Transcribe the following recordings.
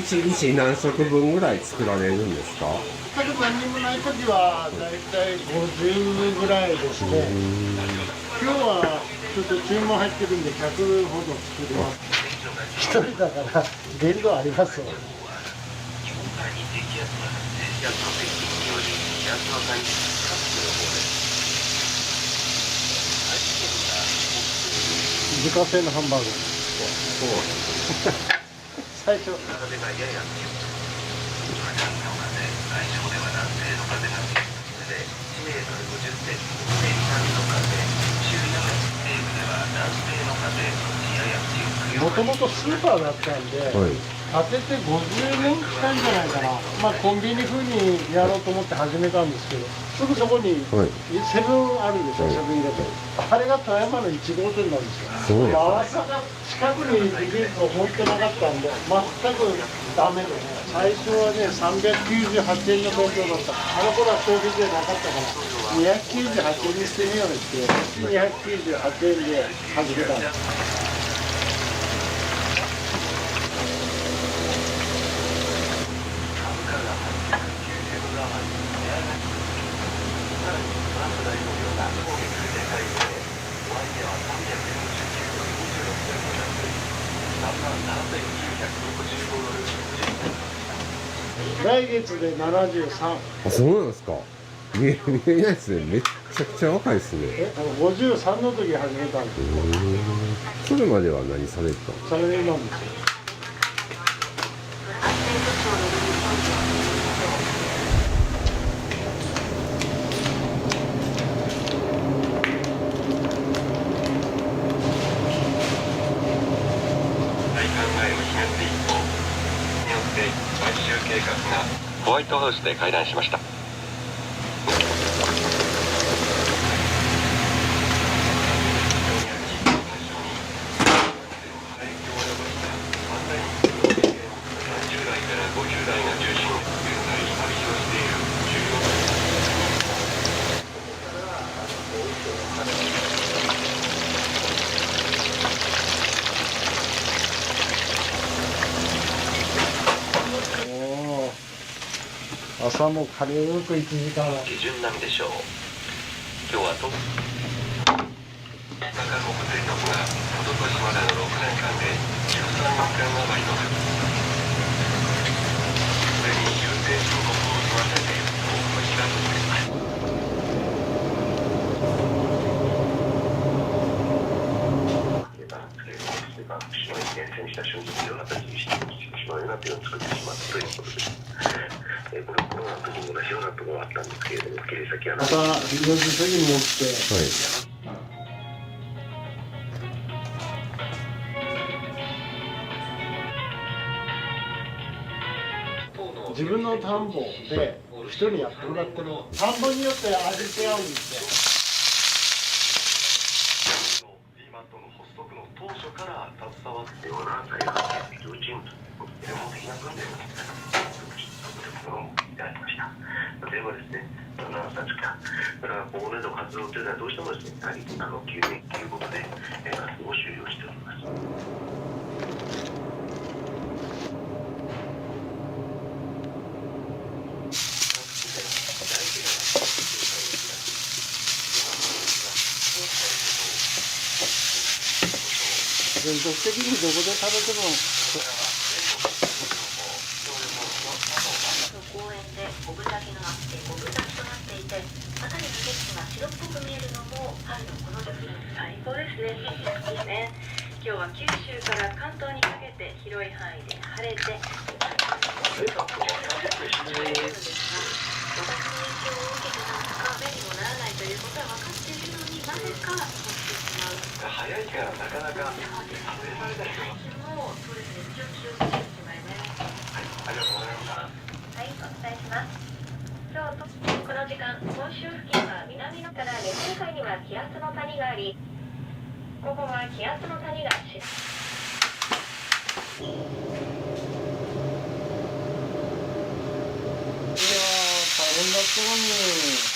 1日何食分ぐらい作られるんですか？全く何にもない時はだいたい50ぐらいですね。今日はちょっと注文入ってるんで100ほど作ります。一人だから限度ありますよ。自家製のハンバーグ。最初。もともとスーパーだったんで、はい、当てて50年近いんじゃないかな。まあコンビニ風にやろうと思って始めたんですけど、すぐそこにセブンあるでしょ、はい、セブン入れて。あれが富山の1号店なんですよ。安さが近くにできると思ってなかったんで、全くダメでね。最初はね、398円の弁当だった。あの頃は消費税なかったから、298円にしてみようって、298円で始めたんです。来月で73。あ、そうなんですか。見えないですね。めっちゃくちゃ若いですね。53の時始めたんです。それまでは何されてたんですか？サラリーマンですよ。計画がホワイトハウスで会談しました。朝も軽く1時間は基準並みでしょう。今日はと韓国電力がおととしまでの6年間で13億円余りのすでに修正申告を済ませているとお知らせしています。厳選した春菊を形にしてしまうような手を作ってしまったということです。これコロナの時も同じようなところがあったんですけれども、切り先は朝4時過ぎに起きて、自分の田んぼで人にやってもらってる。田んぼによって味違うんですよ。今との発足の当初から携わってような大学のチームと専門的な訓練をいただきました。例えばですね、7歳から今後の活動というのはどうしてもですね、やはり9年ということで活動を終了しております。全国的にどこで食べても公園で五分咲きのあって五分咲きとなっていて、辺りの景色が白っぽく見えるのも春のこの時期最高ですね。いいですね。今日は九州から関東にかけて広い範囲で晴れて、私の影響を受けてなんとか便にもならないということは分かっているのに、なぜか早いからなかなか食べられない人もうそうですね、気をつけてしまいね。はい、ありがとうございました。はい、お伝えします。今日とこの時間、本州付近は南のから日本海には気圧の谷があり、午後は気圧の谷がし大変だったのに。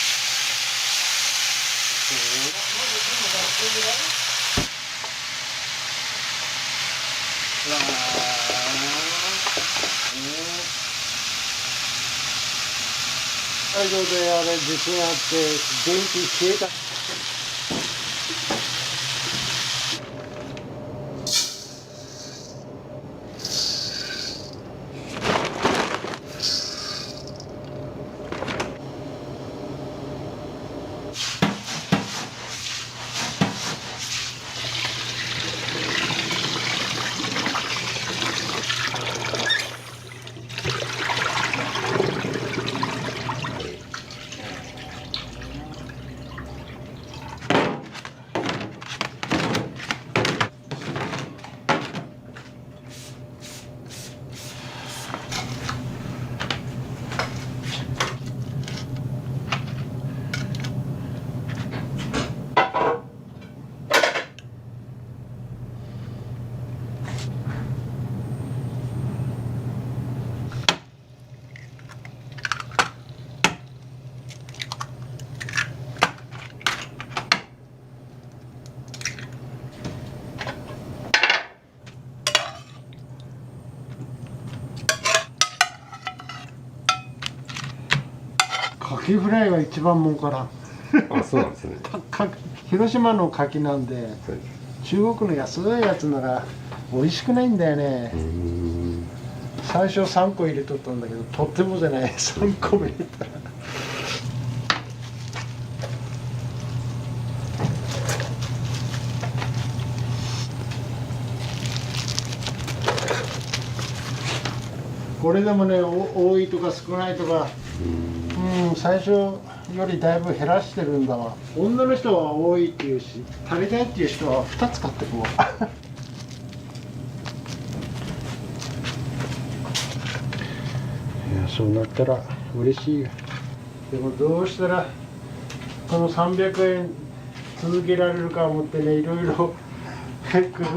北海道であれ地震あって電気消えた。カキフライが一番儲からん。あ、そうなんですね。広島のカキなんで、はい、中国の安いやつなら美味しくないんだよね。最初3個入れとったんだけど、とってもじゃない、3個目入れたら。これでもね、多いとか少ないとか、最初よりだいぶ減らしてるんだわ。女の人は多いっていうし、足りないっていう人は2つ買ってこう。いや、そうなったら嬉しいよ。でもどうしたらこの300円続けられるか思ってね、いろいろ工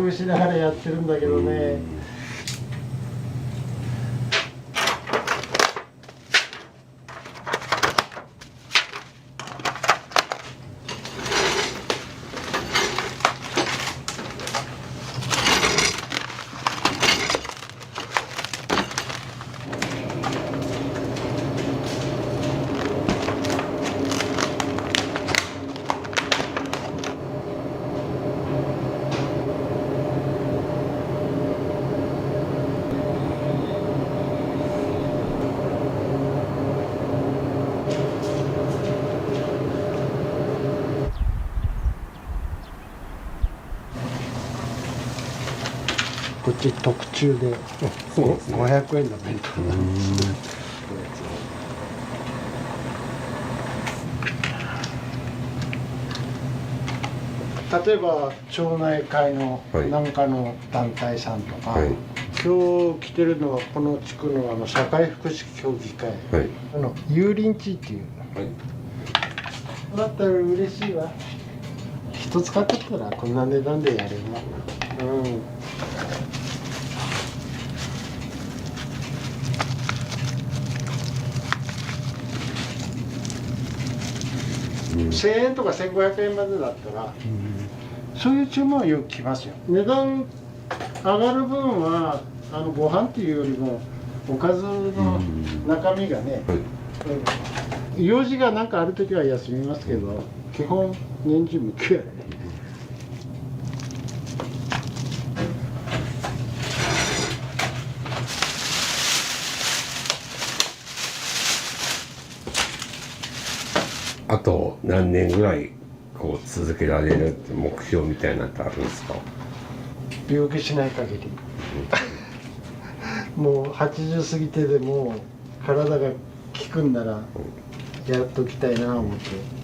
夫しながらやってるんだけどね。こっち特注でそうですね。 500円の弁当なんですね。例えば町内会のなんかの団体さんとか、はい、今日来てるのはこの地区の社会福祉協議会、はい、油林地っていうはい、だったら嬉しいわ。一つ買ってったらこんな値段でやれるな。1000円とか1500円までだったら、そういう注文はよく来ますよ。値段上がる分はご飯っていうよりもおかずの中身がね、用事が何かある時は休みますけど、基本年中無休やね。あと何年ぐらいこう続けられるって目標みたいなのってあるんですか？病気しない限りもう80過ぎてでも体が効くんならやっときたいなと思って。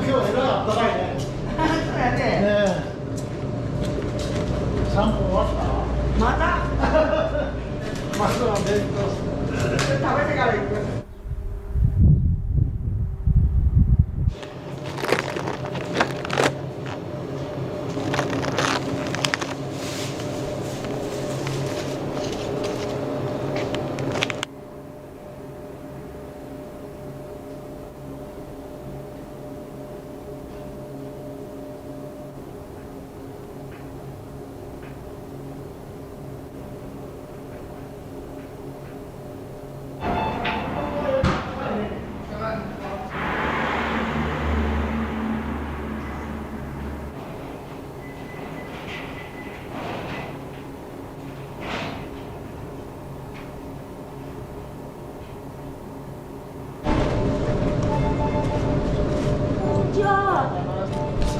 日えらいあったかいね。そうやね。ねえ。散歩終わった？また。まずは弁当。食べてから行く。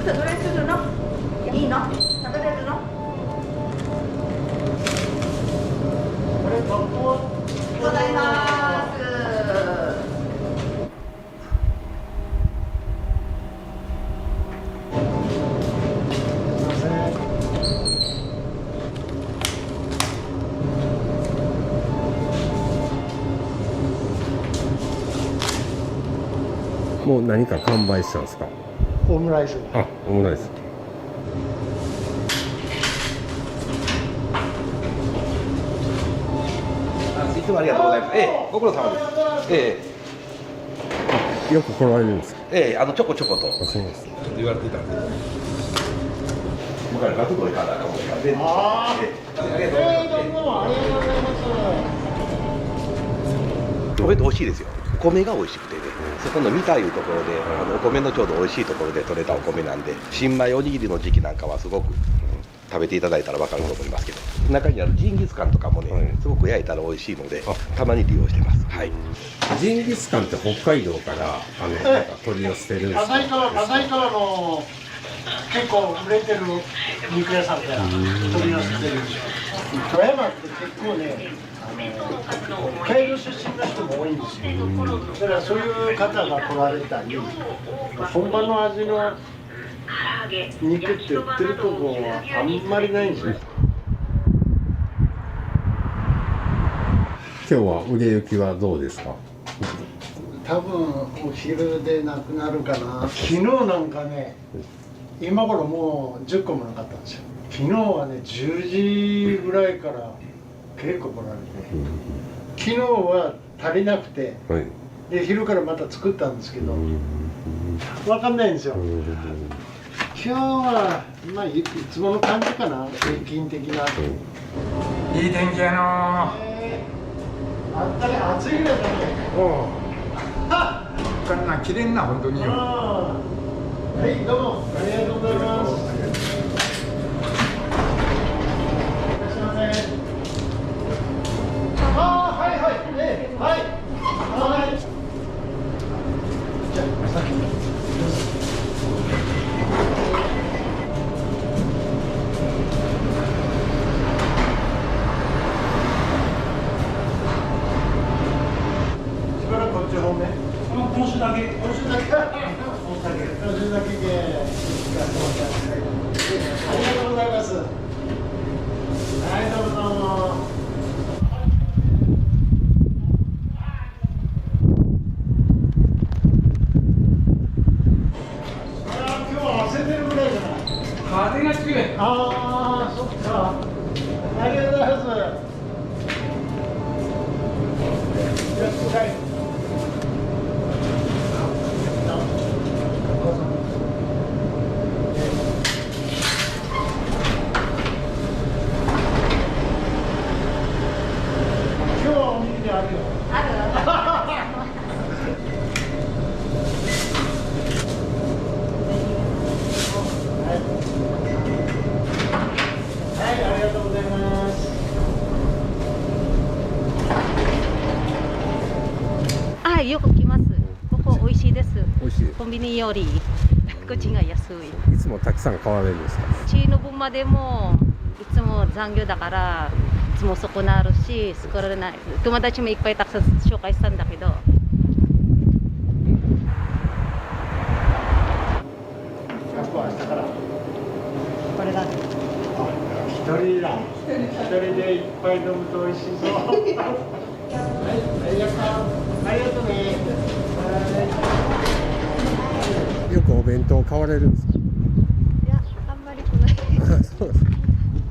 どれするの？いいの？食べれるの？これ学校は？ございます。すいません。もう何か完売したんですか？オムライス。あ、オムライス。いつもありがとうございます。ご苦労様です。よく来られるんですか？ちょこちょことあ、そうです。言われてたんで。向かいが届いたらかもしれない。ああ。ありがとうございます。どうもありがとうございます。お米って美味しいですよ。お米が美味しくてね、そこの三田いうところで、お米のちょうど美味しいところで採れたお米なんで、新米おにぎりの時期なんかはすごく、食べていただいたら分かると思いますけど、中にあるジンギスカンとかもね、はいすごく焼いたら美味しいので、たまに利用してます。はい。ジンギスカンって北海道からなんか取り寄せてるんですか？旭川の結構売れてる肉屋さんから取り寄せてる。富山って結構ね、北海道出身の人も多いんですよ。だからそういう方が来られたり、本場の味の肉って売ってるとこはあんまりないんですよ。今日は売れ行きはどうですか？多分お昼でなくなるかな。昨日なんかね、今頃もう10個もなかったんですよ。昨日はね、10時ぐらいから結構来られて、昨日は足りなくて、はい。で昼からまた作ったんですけど、わかんないんですよ。今日はまあいつもの感じかな、平均的な。いい天気やのあったね、暑いぐらいだね。こんなん綺麗な本当によ。はい、どうもありがとうございます。いらっしゃいませ。はいはい、はいはい。じゃあ先に。しばらくこっち方面。今週だけ。今週だけ。今週だけで。ありがとうございます。はい、どうも。今日は汗出るぐらいじゃない。風が強い。ああ、そっか。ありがとうございます。はい。今日はおにぎりあるよ。ある。はい、ありがとうございます。あ、よく来ます。ここ美味しいです。美味しい。コンビニよりこっちが安い。いつもたくさん買われるんですか？チーの分までもいつも残業だからいつもそこなるし作られない。友達もいっぱいたくさん紹介したんだけど。人だ。一人でいっぱい飲むと美味しそう。はい、ありがとう。ありがとうね。よくお弁当買われるんですか？いや、あんまり来ない。そうです。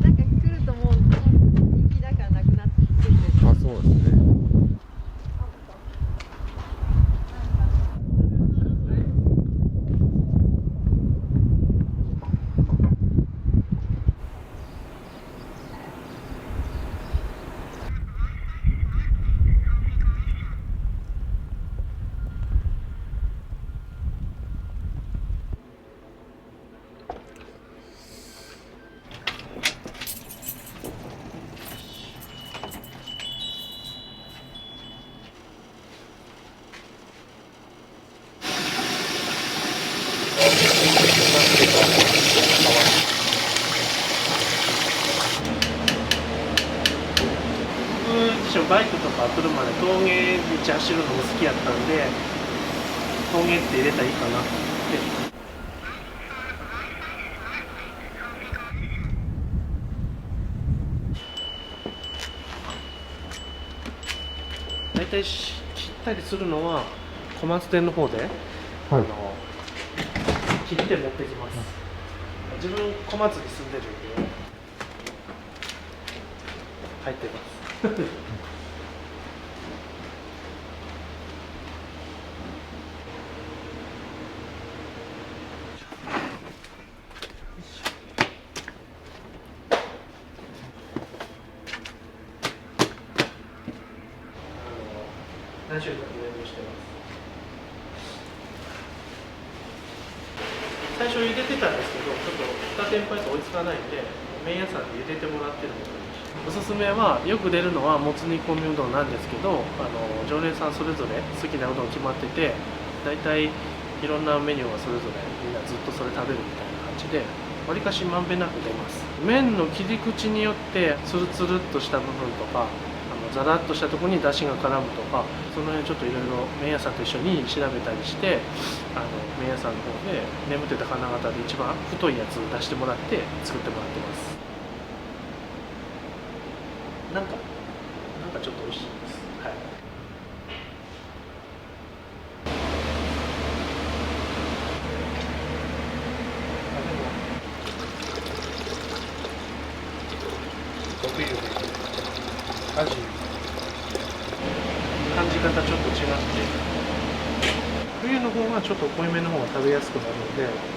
なんか来るともう人気だからなくなってる。あ、そうですね。バイクとか車で峠道走るのも好きやったんで、峠って入れたらいいかなって。大体切ったりするのは小松店の方で、切って持ってきます。自分小松に住んでるんで入ってます。何種類かブレンドしてます。最初茹でてたんですけど、ちょっと2店舗やと追いつかないんで、麺屋さんで茹でてもらってるものに。おすすめはよく出るのはもつ煮込みうどんなんですけど、常連さんそれぞれ好きなうどん決まってて、だいたいいろんなメニューがそれぞれみんなずっとそれ食べるみたいな感じで、わりかしまんべんなく出ます。麺の切り口によってツルツルっとした部分とか、ザラッとしたところに出汁が絡むとか、その辺ちょっといろいろ麺屋さんと一緒に調べたりして、麺屋さんの方で眠ってた金型で一番太いやつを出してもらって作ってもらってます。なんかちょっと美味しいです。はい。得意で味感じ方ちょっと違って、冬の方がちょっと濃いめの方が食べやすくなるので。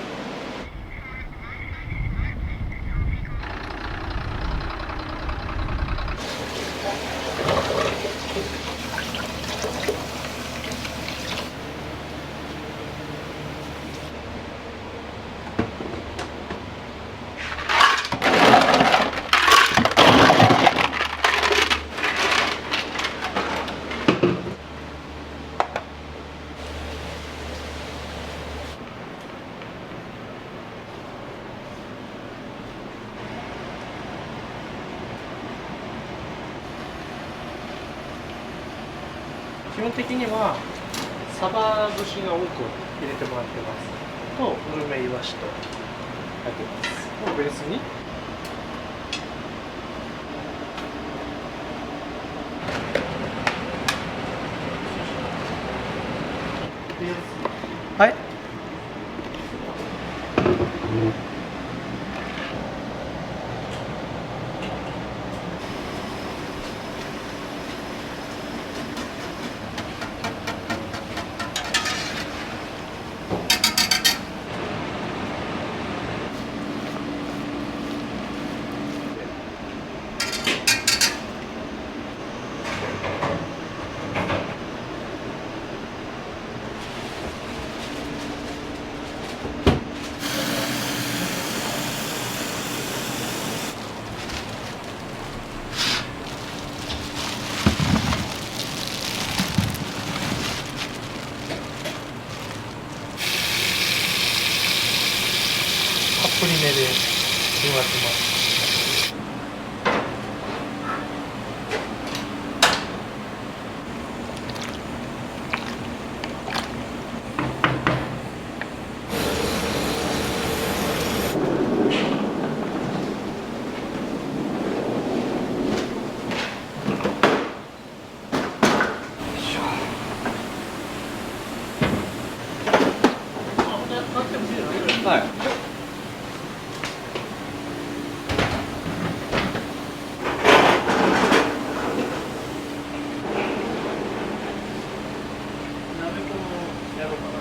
基本的にはサバ節が多く入れてもらってますと、グルメイワシと入ってますをベースにはい。たっぷりめで広がってます。はい。鍋ともやろうかな。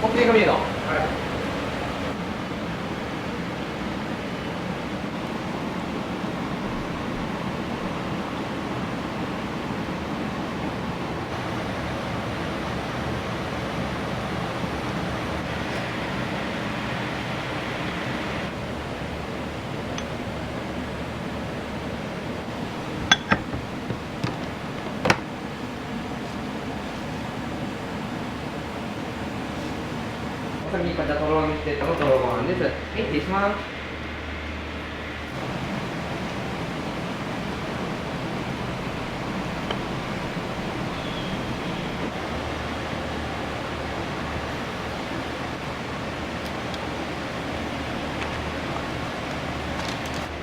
コップが見えた。お先にこちらとろろにしてとろろご飯です。はい、失礼します。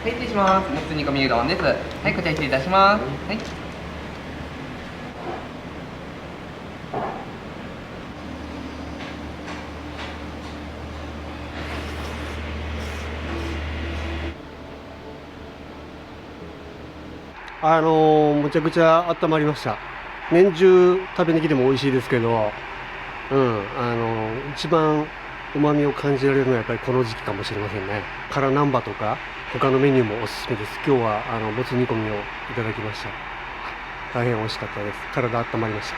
はい、失礼します。もつ煮込みうどんです。はい、こちら失礼いたします。はい。むちゃくちゃ温まりました。年中食べに来ても美味しいですけど、一番旨味を感じられるのはやっぱりこの時期かもしれませんね。辛南蛮とか他のメニューもおすすめです。今日はもつ煮込みをいただきました。大変美味しかったです。体温まりました。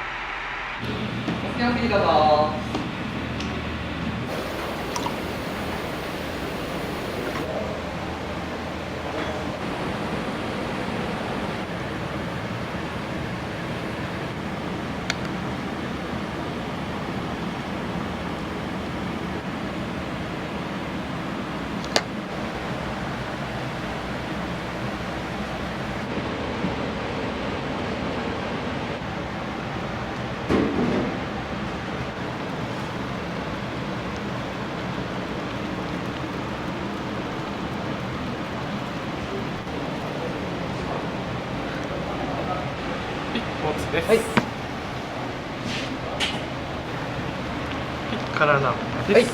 お好きな席どうぞ。です。はい。辛ナです。はい。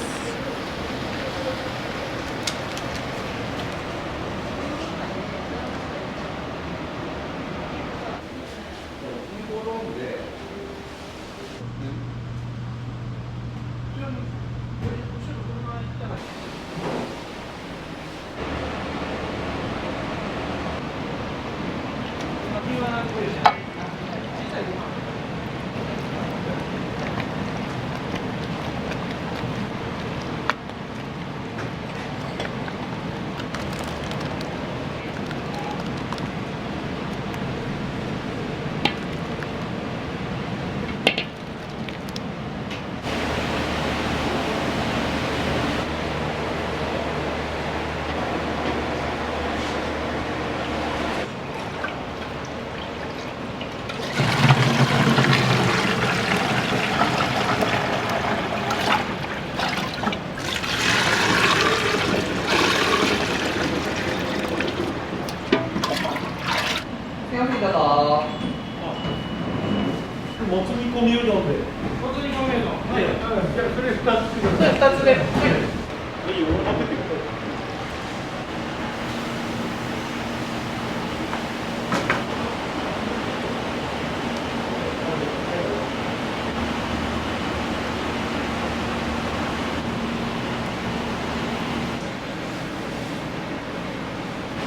それ2つください。2つで。いいよ、開けてください。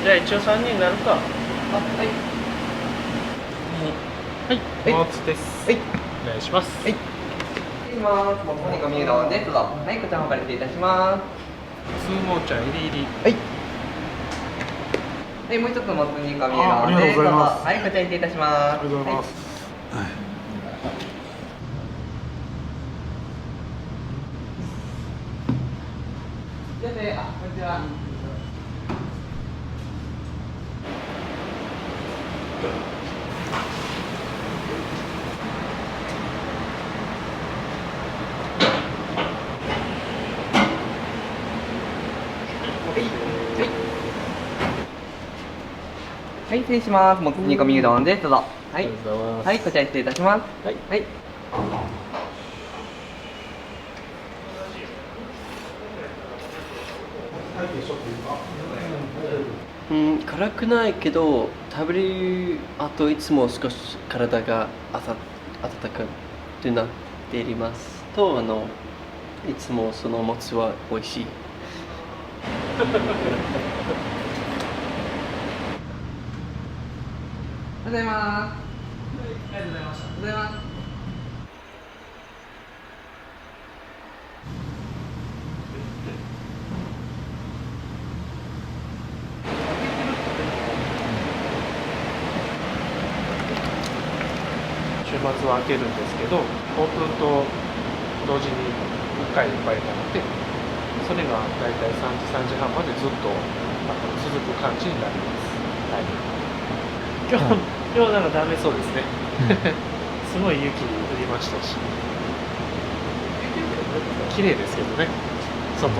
じゃあ一応3人になるか。はい。はい。です。はい。お願いします。はい。失礼します。もつ煮込みうどんです。どうぞ。はい、こちらお借りいたします。スーモーちゃん入り。はい。はい、もう一つもつ煮込みうどんです。ありがとうございます。はい、こちら入れいたします。ありがとうございます。じゃあね、こんにちは。はい、失礼します。もつ煮込みうどんです。どうぞ。はい。はい、こちら失礼いたします。はい。はい。辛くないけど食べる後いつも少し体が温かくなっていますといつもそのもつは美味しい。おはようございます。ありがとうございました。おはようございます。週末は開けるんですけど、オープンと同時に1回バイトなので、それがだいたい3時半までずっと続く感じになります。はい、今日なんかダメそうですね。すごい雪降りましたし、綺麗ですけどね、外は。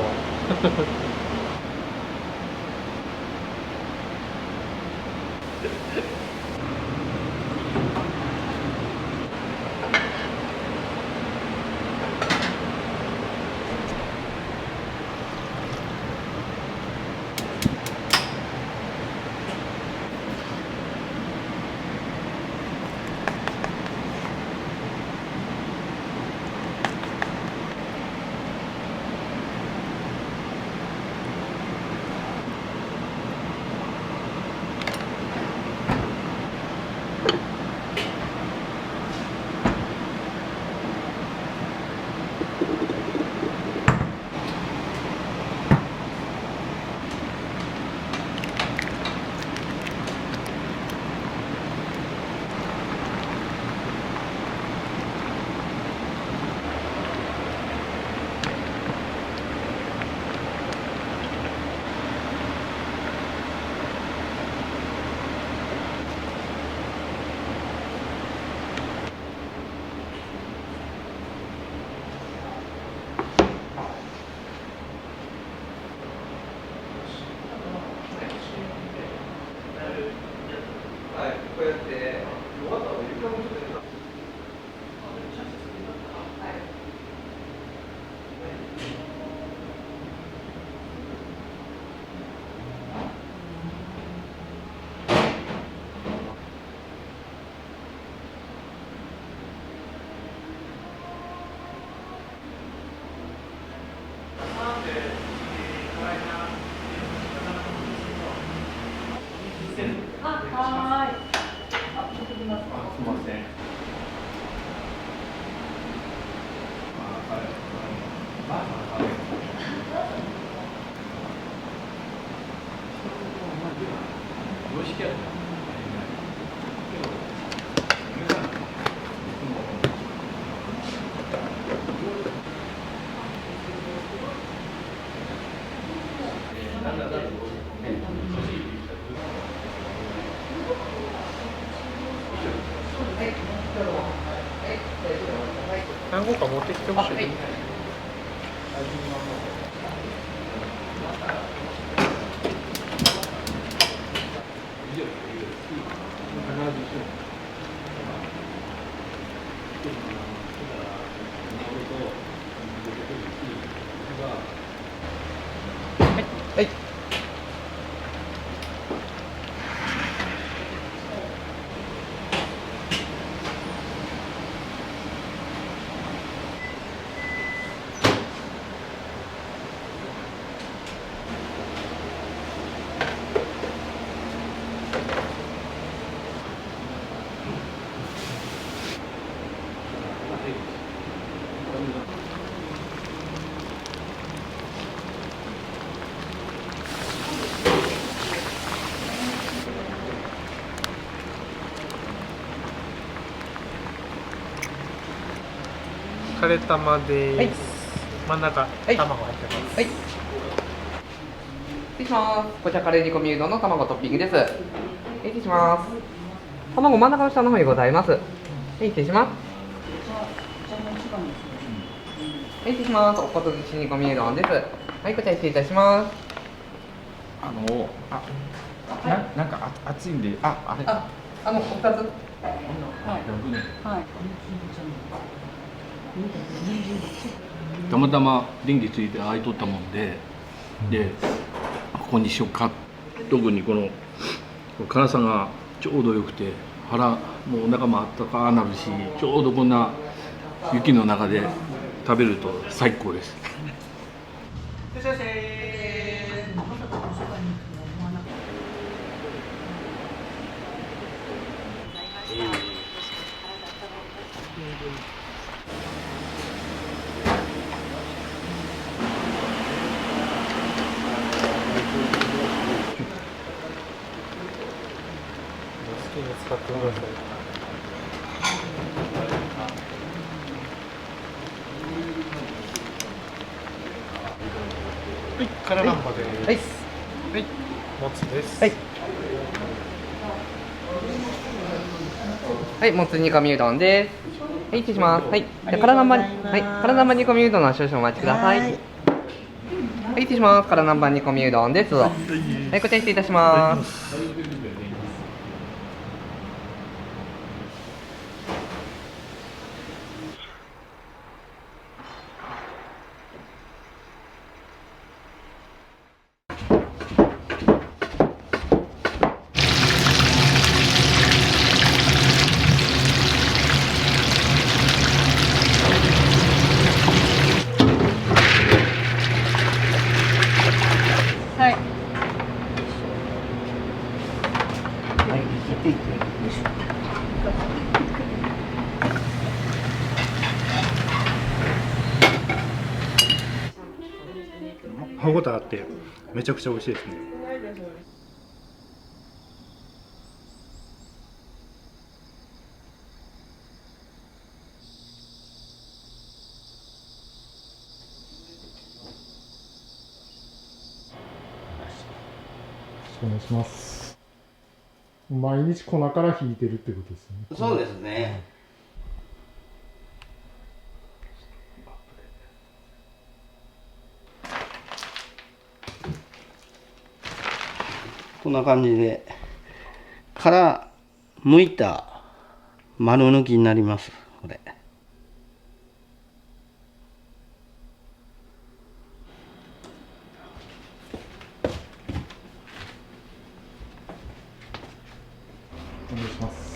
何個か持ってきてほしい。カレー玉です、はい、真ん中、卵入ってます。はい、失礼します。こちらカレー煮込みうどんの卵トッピングです。失礼します。卵真ん中の下の方にございます。はい、失礼します。はい、失礼します。おことずし煮込みうどんです。はい、こちら失礼いたします。なんか熱いんで、あれ。お二つ。はい。たまたま電気ついて開いとったもんで、ここにしようか。特にこの辛さがちょうどよくて、もうお腹もあったかなるし、ちょうどこんな雪の中で食べると最高です。好きに使ってください。はい、辛ナンバです。はい、はい、もつです。はい。はい、もつ煮込みうどんです。はい、失礼します。はい、じゃ辛南蛮、はい、辛南蛮煮込みうどんの少々お待ちください。はい、失礼します。辛南蛮煮込みうどんです。どうぞ。はい、こちら失礼いたします。はい。歯ごたえあってめちゃくちゃ美味しいですね。お願いします。毎日粉から引いてるってことですね。そうですね。こんな感じで殻剥いた丸抜きになります。これ。お願いします。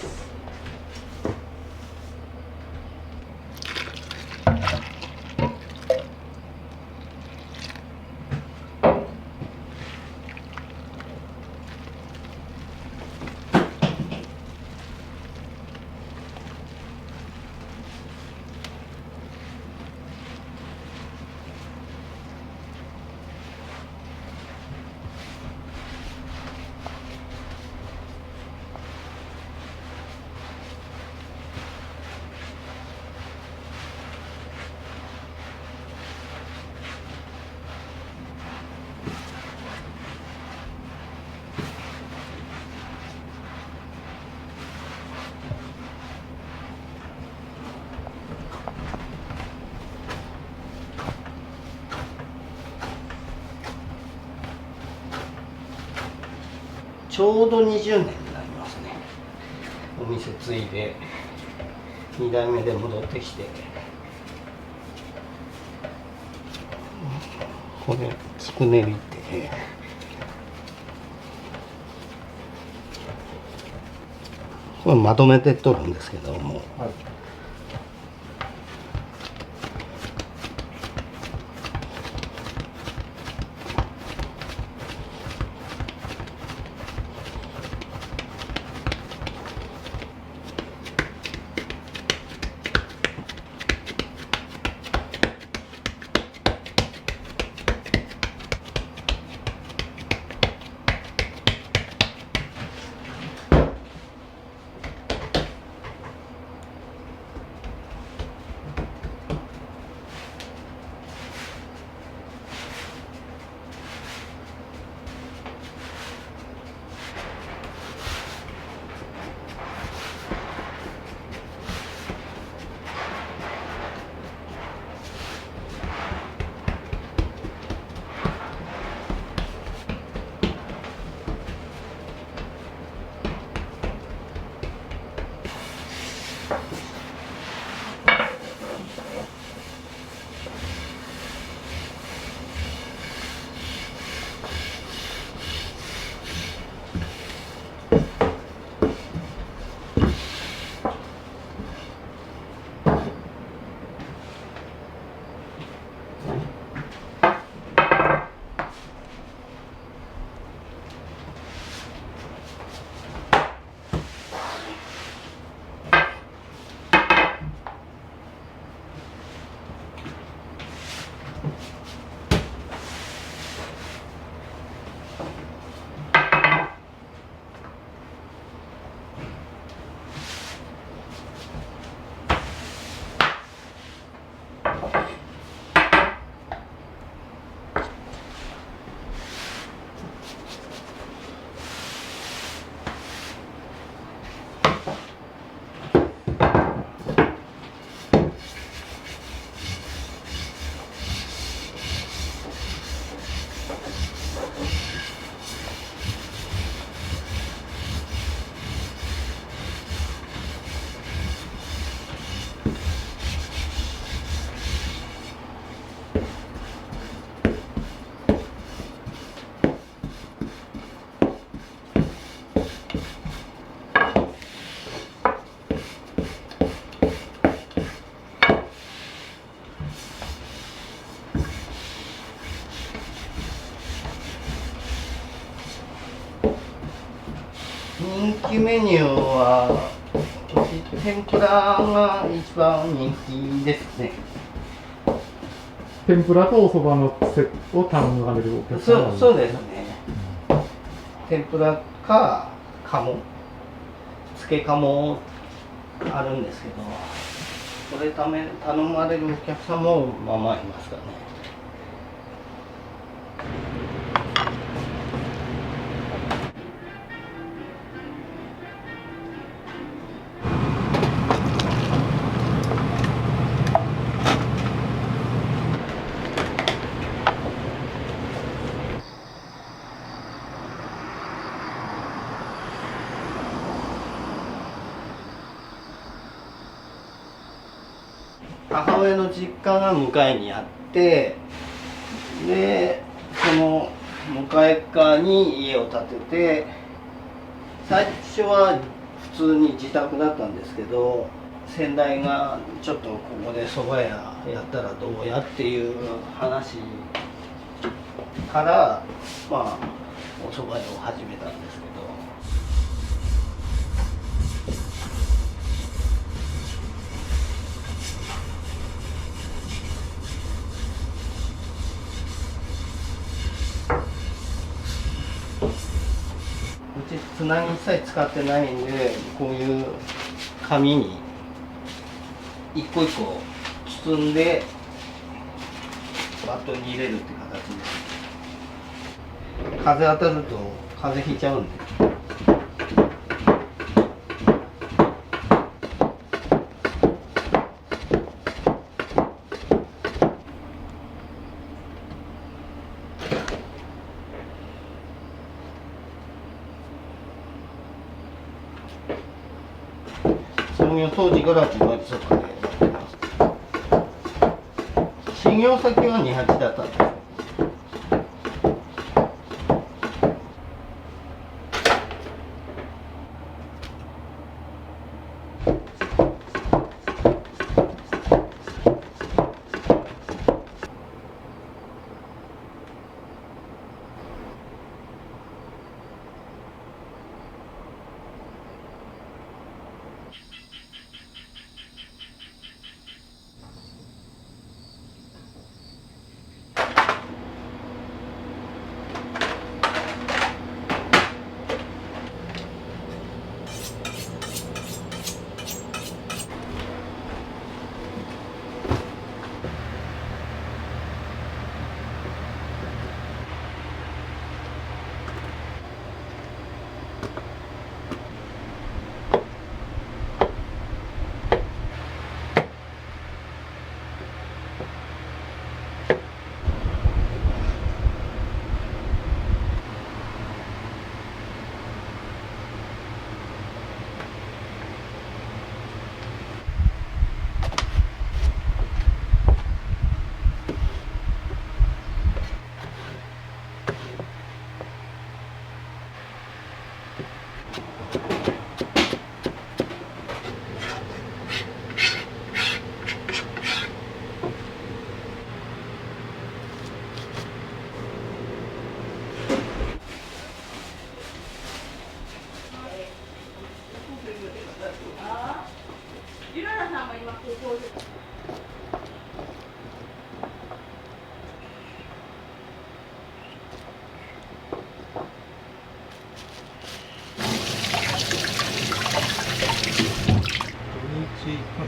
ちょうど20年になりますね。お店継いで2代目で戻ってきて、これつくねりってこれまとめて取るんですけども、はい、人気メニューは天ぷらが一番人気ですね。天ぷらとお蕎麦のセットを頼まれるお客様。そうですね。天ぷらか鴨、つけ鴨あるんですけど、これ頼まれるお客さんもまあまあいますからね。母親の実家が向かいにあって、でその向かい側に家を建てて、最初は普通に自宅だったんですけど、先代がちょっとここで蕎麦屋やったらどうやっていう話からまあお蕎麦屋を始めたんですけど。うちつなぎ一切使ってないんで、こういう紙に一個一個包んでバットに入れるって形です。風当たると風邪ひいちゃうんで。創業当時から地元そばでやってます。修行先は二八だったんです。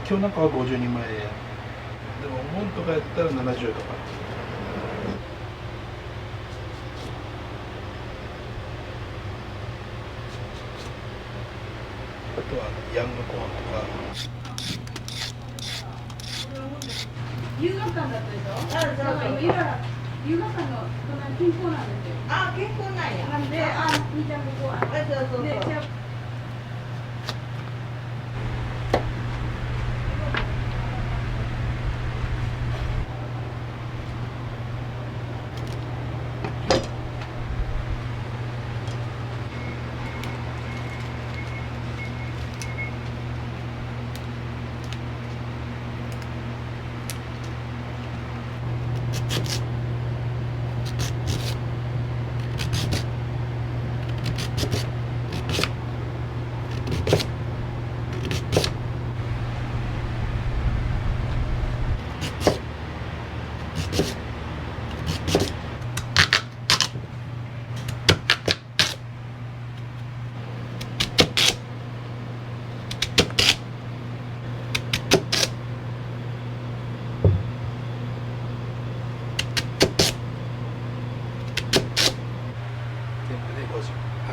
今日なんかは50人前で、でもお盆とかやったら70とか。あとはヤングコーンとか。遊学館だったでしょ。遊学館の隣健康なんですよ。あ、健康なんや。なんで、みーちゃんここは。そう。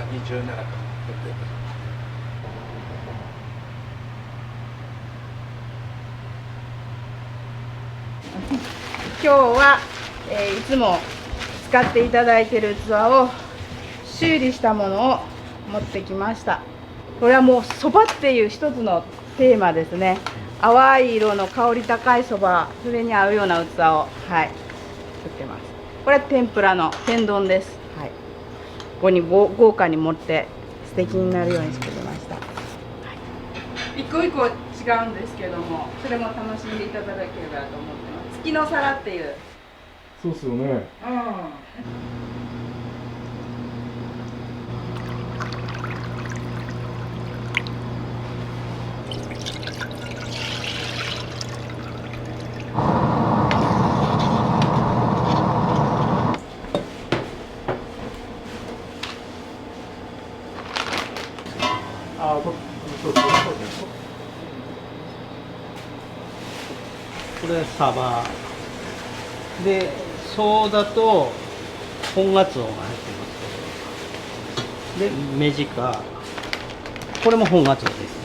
27か。今日は、いつも使っていただいている器を修理したものを持ってきました。これはもうそばっていう一つのテーマですね。淡い色の香り高いそば、それに合うような器を、はい、作ってます。これは天ぷらの天丼です。はい、ここに豪華に盛って素敵になるように作りました。はい、一個一個違うんですけども、それも楽しんでいただければと思ってます。月の皿っていう。そうっすよね。うん。これサバで、ソーダと本ガツオが入ってますで、メジカ、これも本ガツオです。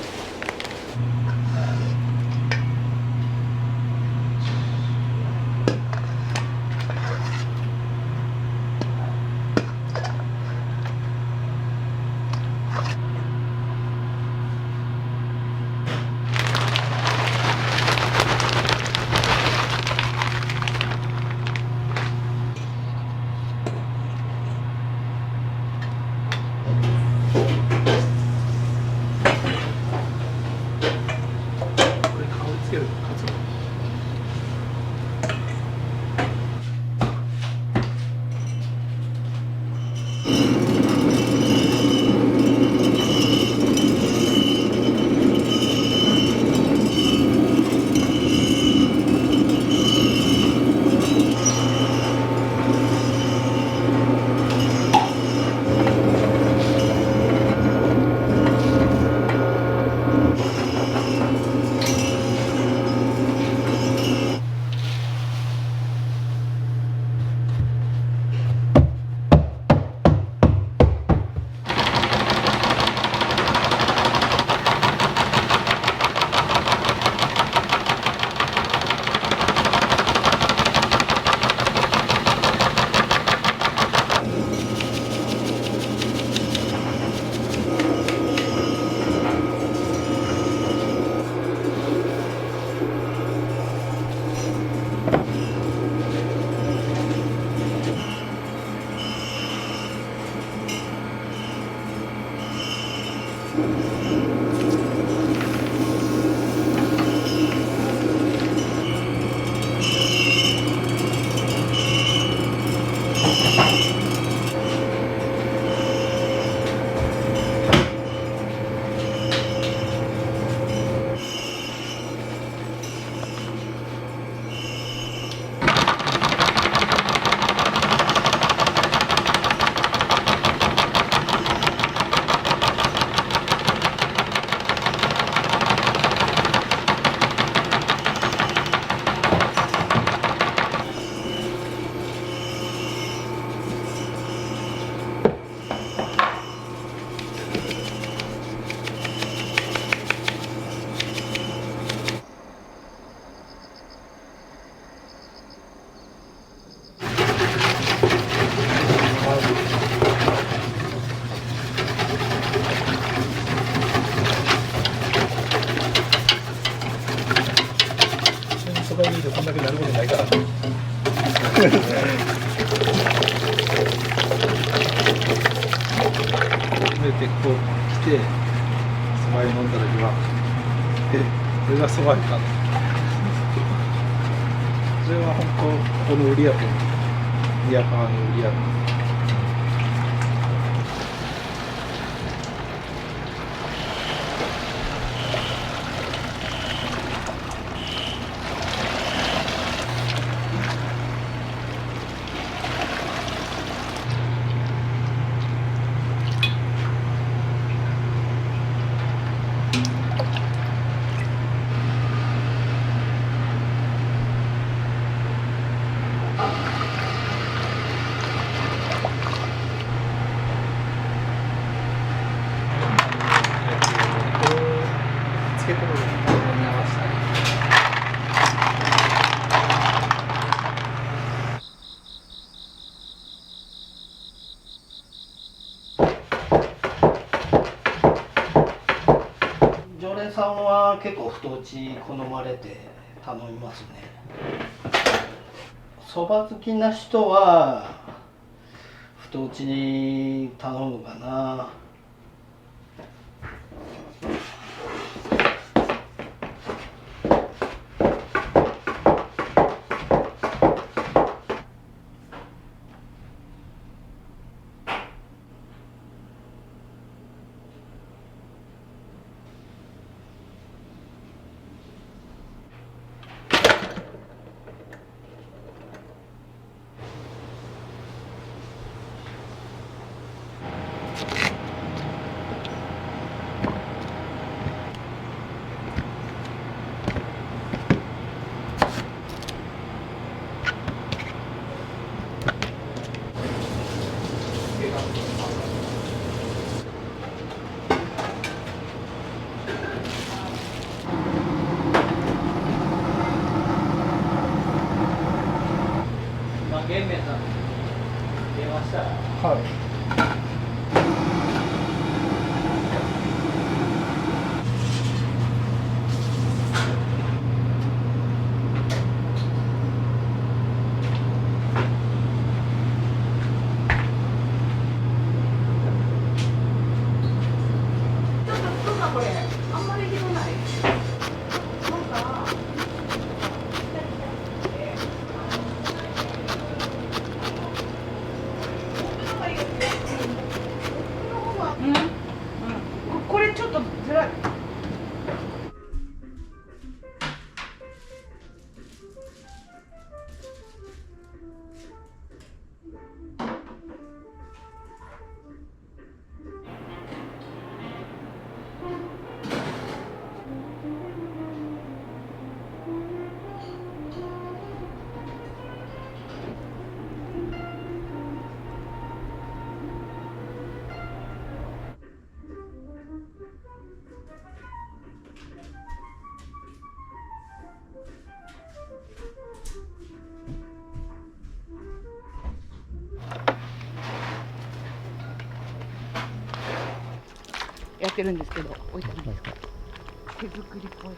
そばにいてこんだけなることないから。初めてこう来てそば湯飲んだ時はこれがそば湯か。それは本当この売りやと宮川の売りやと。は結構太打ち好まれて頼みますね。そば好きな人は太打ちに頼むかな。玄明さん電話したら、はい。これちょっとずらい。やってるんですけど、置いてあるんですか。手作りっぽい。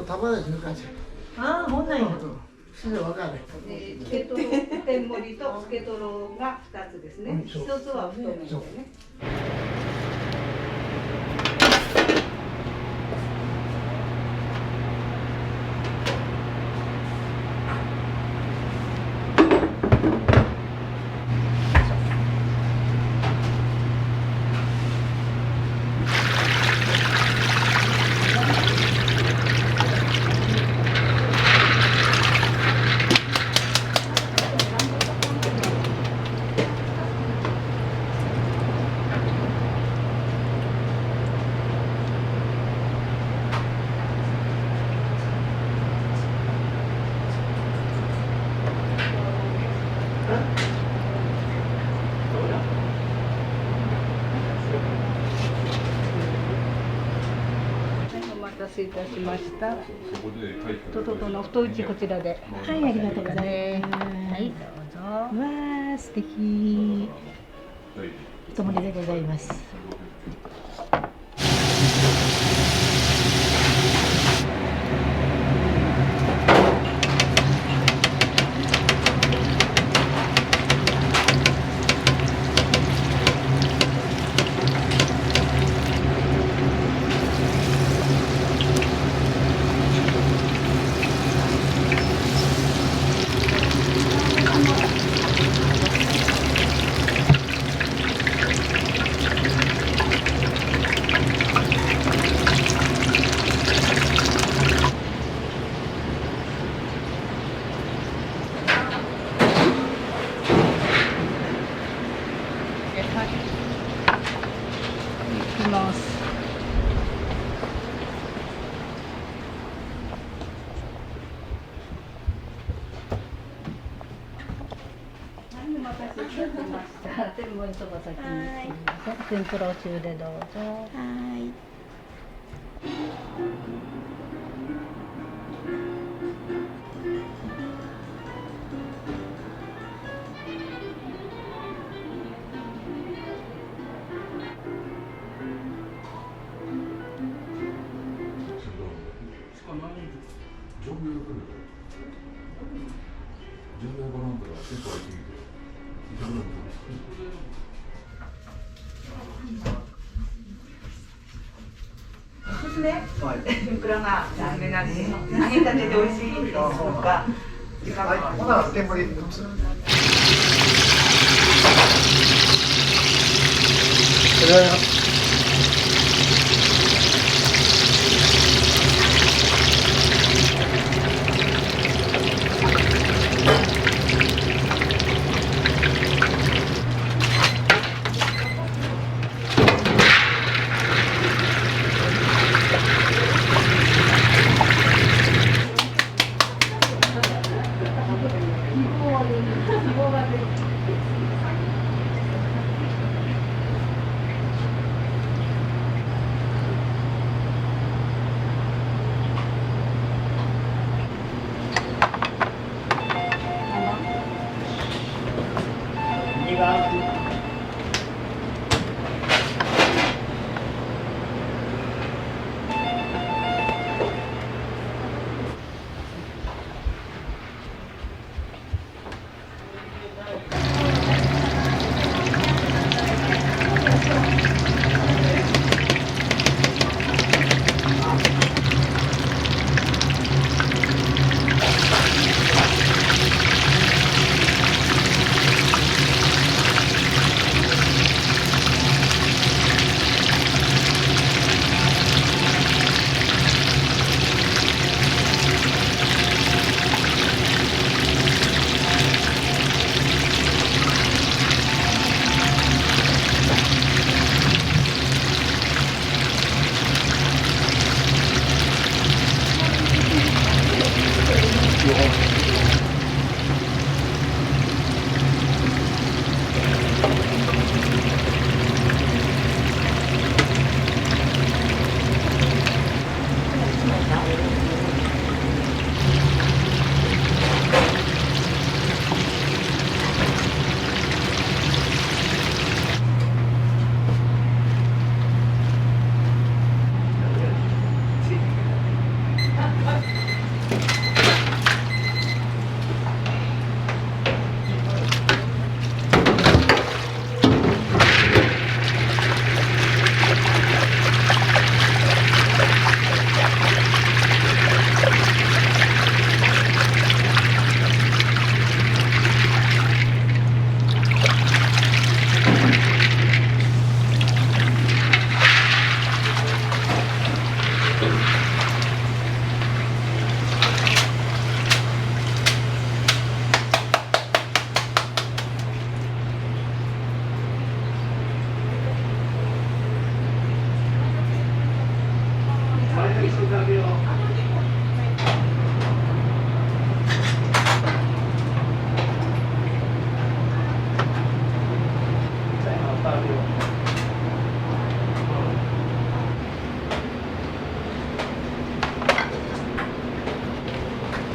玉ですね、感じ。ああ、ほんなんや。すぐわかる。つけとろ天盛りとつけとろが2つですね。一つは太麺でね。お待たせいたしました。トトトの太打ちこちらで。はい、ありがとうございます。はい、どうぞ。わあ、素敵。太盛りでございます。新聞そば先にすみません。天ぷらお中でどうぞ。はい。おすすめ、天ぷらがおすすめなんで、揚げたてで美味しいと思うか。ほな天盛り4つ。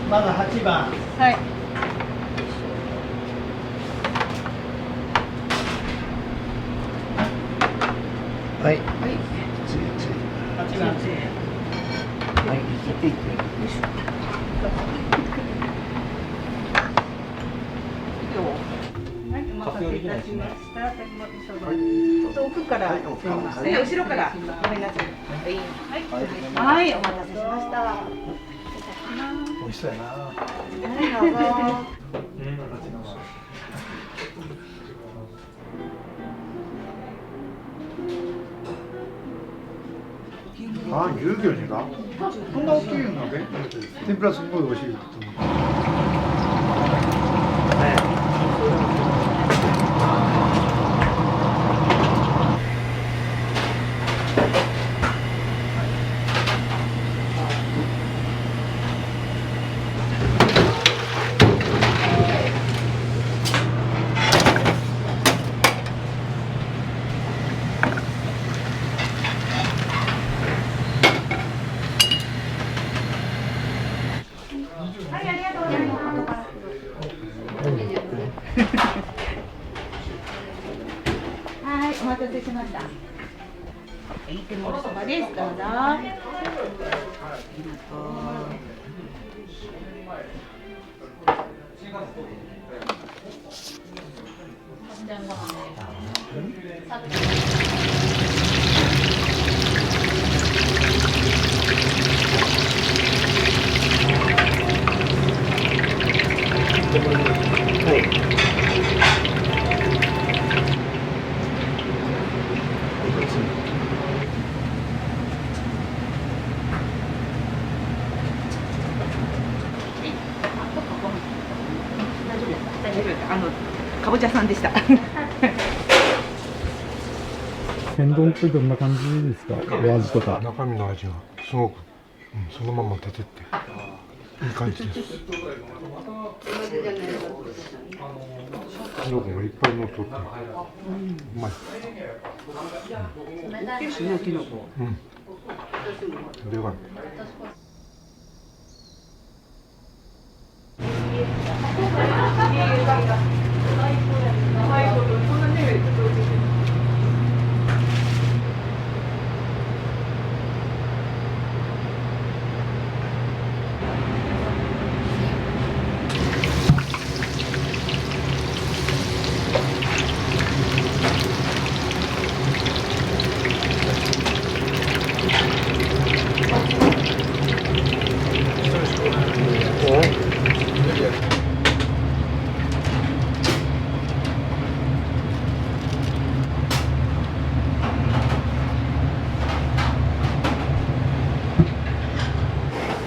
まず8番。はい。はい。はい。8番。はい、行っていって。はい、お待たせいたしました。奥からすみません。後ろからごめんなさい。はい、はい、お待たせしました。美味しそうやな。はい、どうぞ。あ、牛行寺がこんな大きいの鍋？天ぷらすごい美味しいと思う。はい、ありがとうございます。はい、お待たせしました。いてもおそばです。どうぞ。ありがとう。かぼちゃさんでした。天丼ってどんな感じですか？お味とか。中身の味がすごく、そのまま出てっていい感じです。キノコがいっぱい乗っとって、うまい。九州のキノコ。でかい。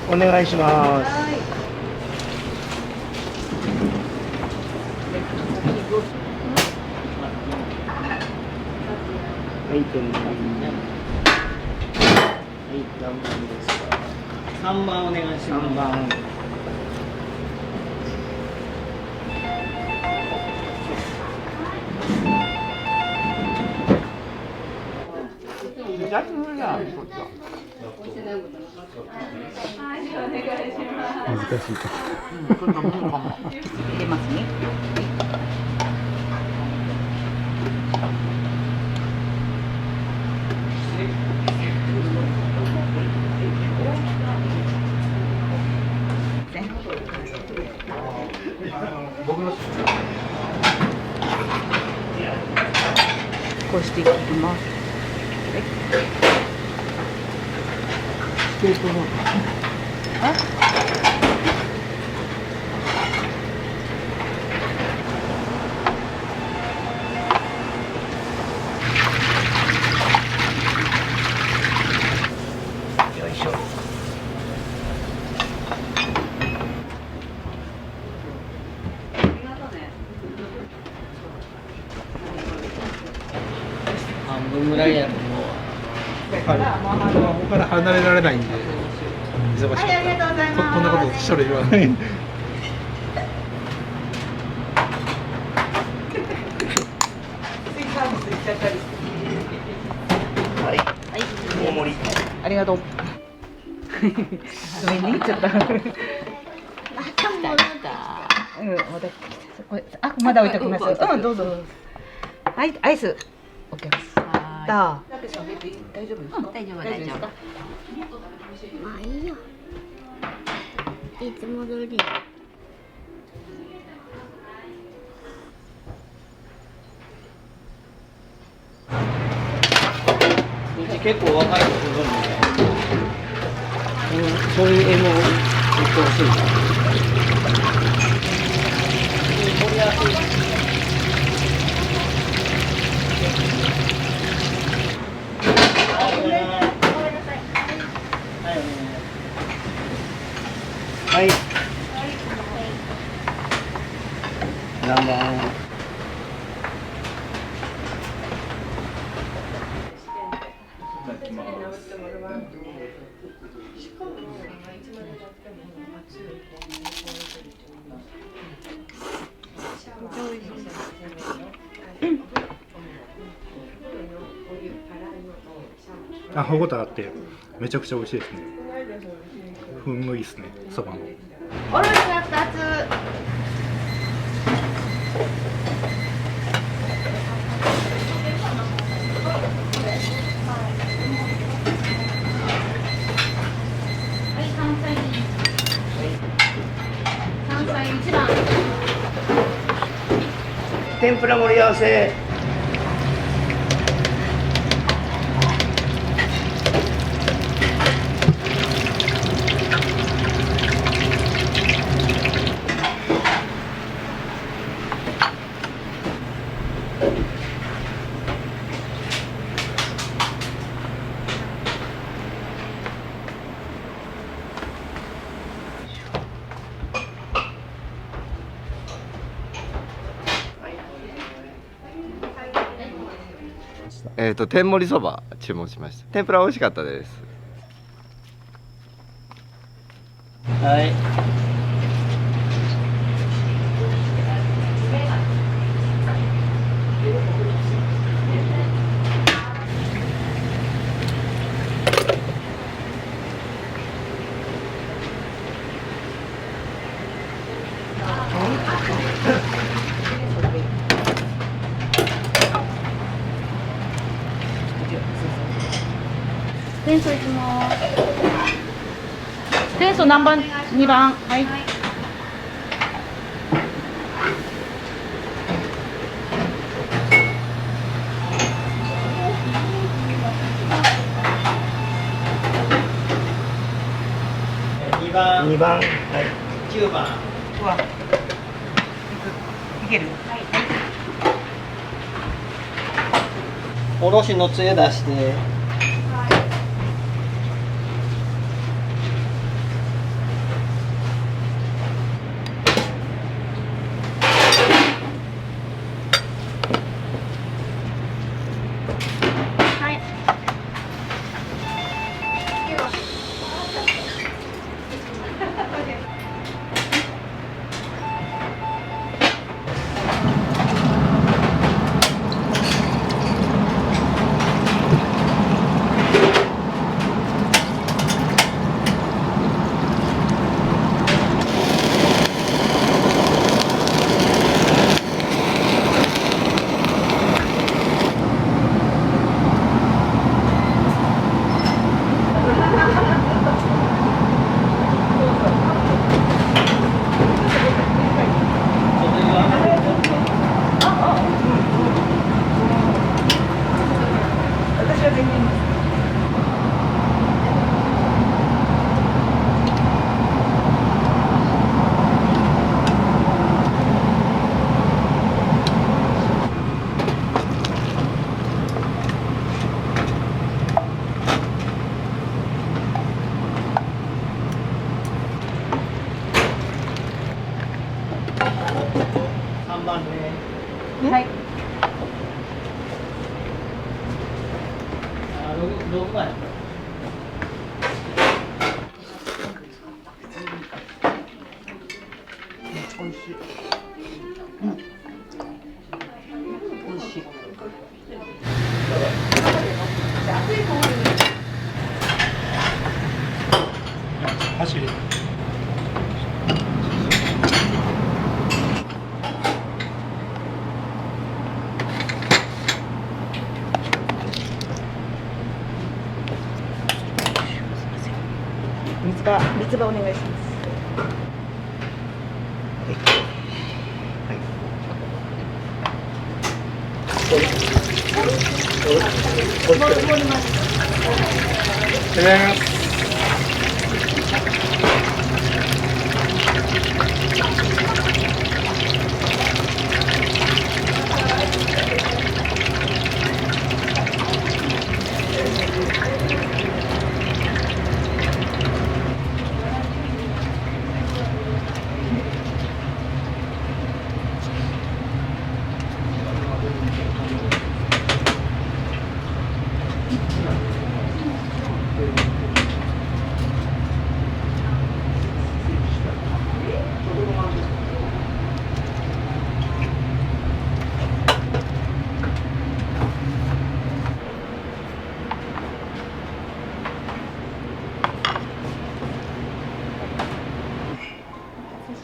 お願いします。はい、天丼。はい、何番ですか。3番お願いします。3番。難しいか。入れますね。こうしていきます。よいしょ。半分ぐらいやと思う。ここから離れられないんで忙しい。はい、ありがとうございます。こんなことしたら言わない。はい、大盛り。ありがとう。ごめんね、ちょっと。また戻った。うん、また。これ、あ、まだ置いておきます。うん、どうぞ。はい、アイス。オッケーです。大丈夫ですか？大丈夫ですか？まあいいよ。いつも通り。うち結構若い子ご存知で、そういう絵も言ってほしいな。盛りやすい。はい。何番？歯ごたえあってめちゃくちゃ美味しいですね。風味もいいですね、そばの。おろしが2つ。1番。天ぷら盛り合わせ。天盛りそば注文しました。天ぷら美味しかったです。はい。天素いきます。天素何番？2番。はい。2番、はい、9番。うわ。いける。おろしのつゆ出して。はい。6番。美味しい。美味しい。走り。三つ葉お願いします。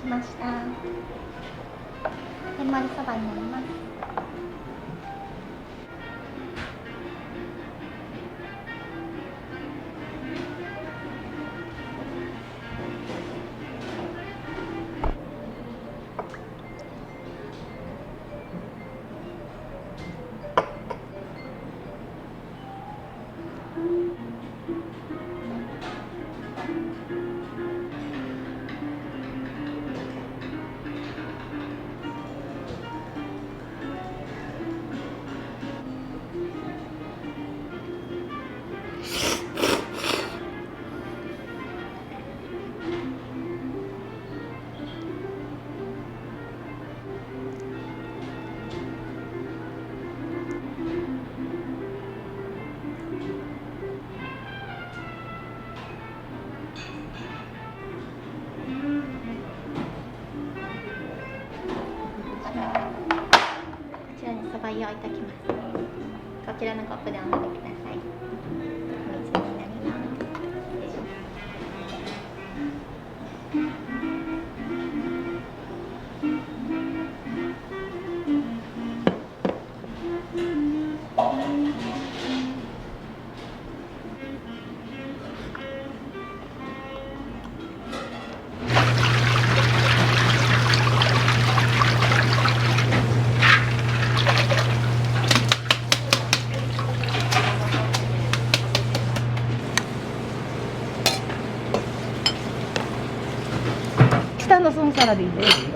しました。天まりそばになります。こちらにそば湯をいただきます。こちらのコップでお飲みください。お水になります。下のその皿でいいです。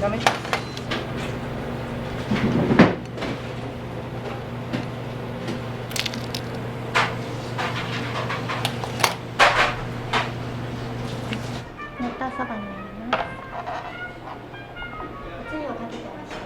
ダメ。熱湯そばになります。おつゆをかけてました。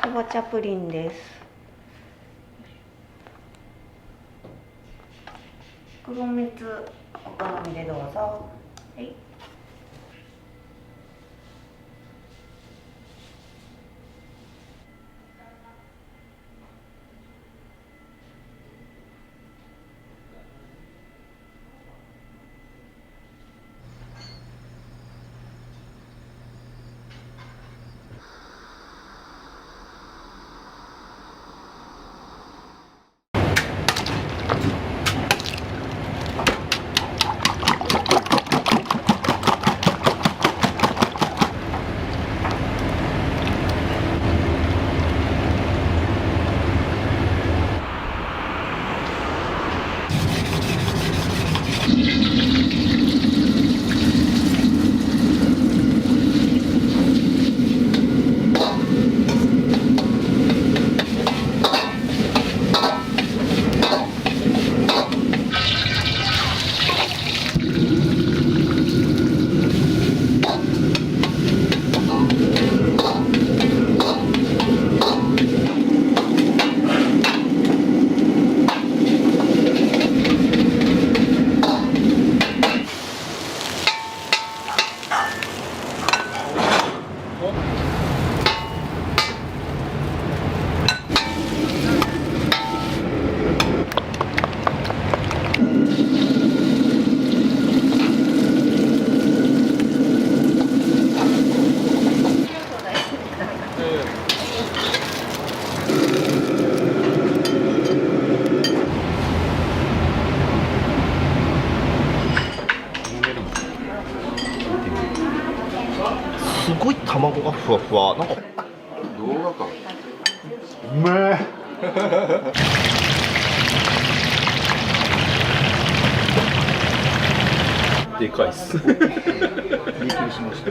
かぼちゃプリンです。黒蜜お好みでどうぞ。はい。すごい卵がふわふわ。なんか動画か。うめえ。でかいっす。びっくりしました。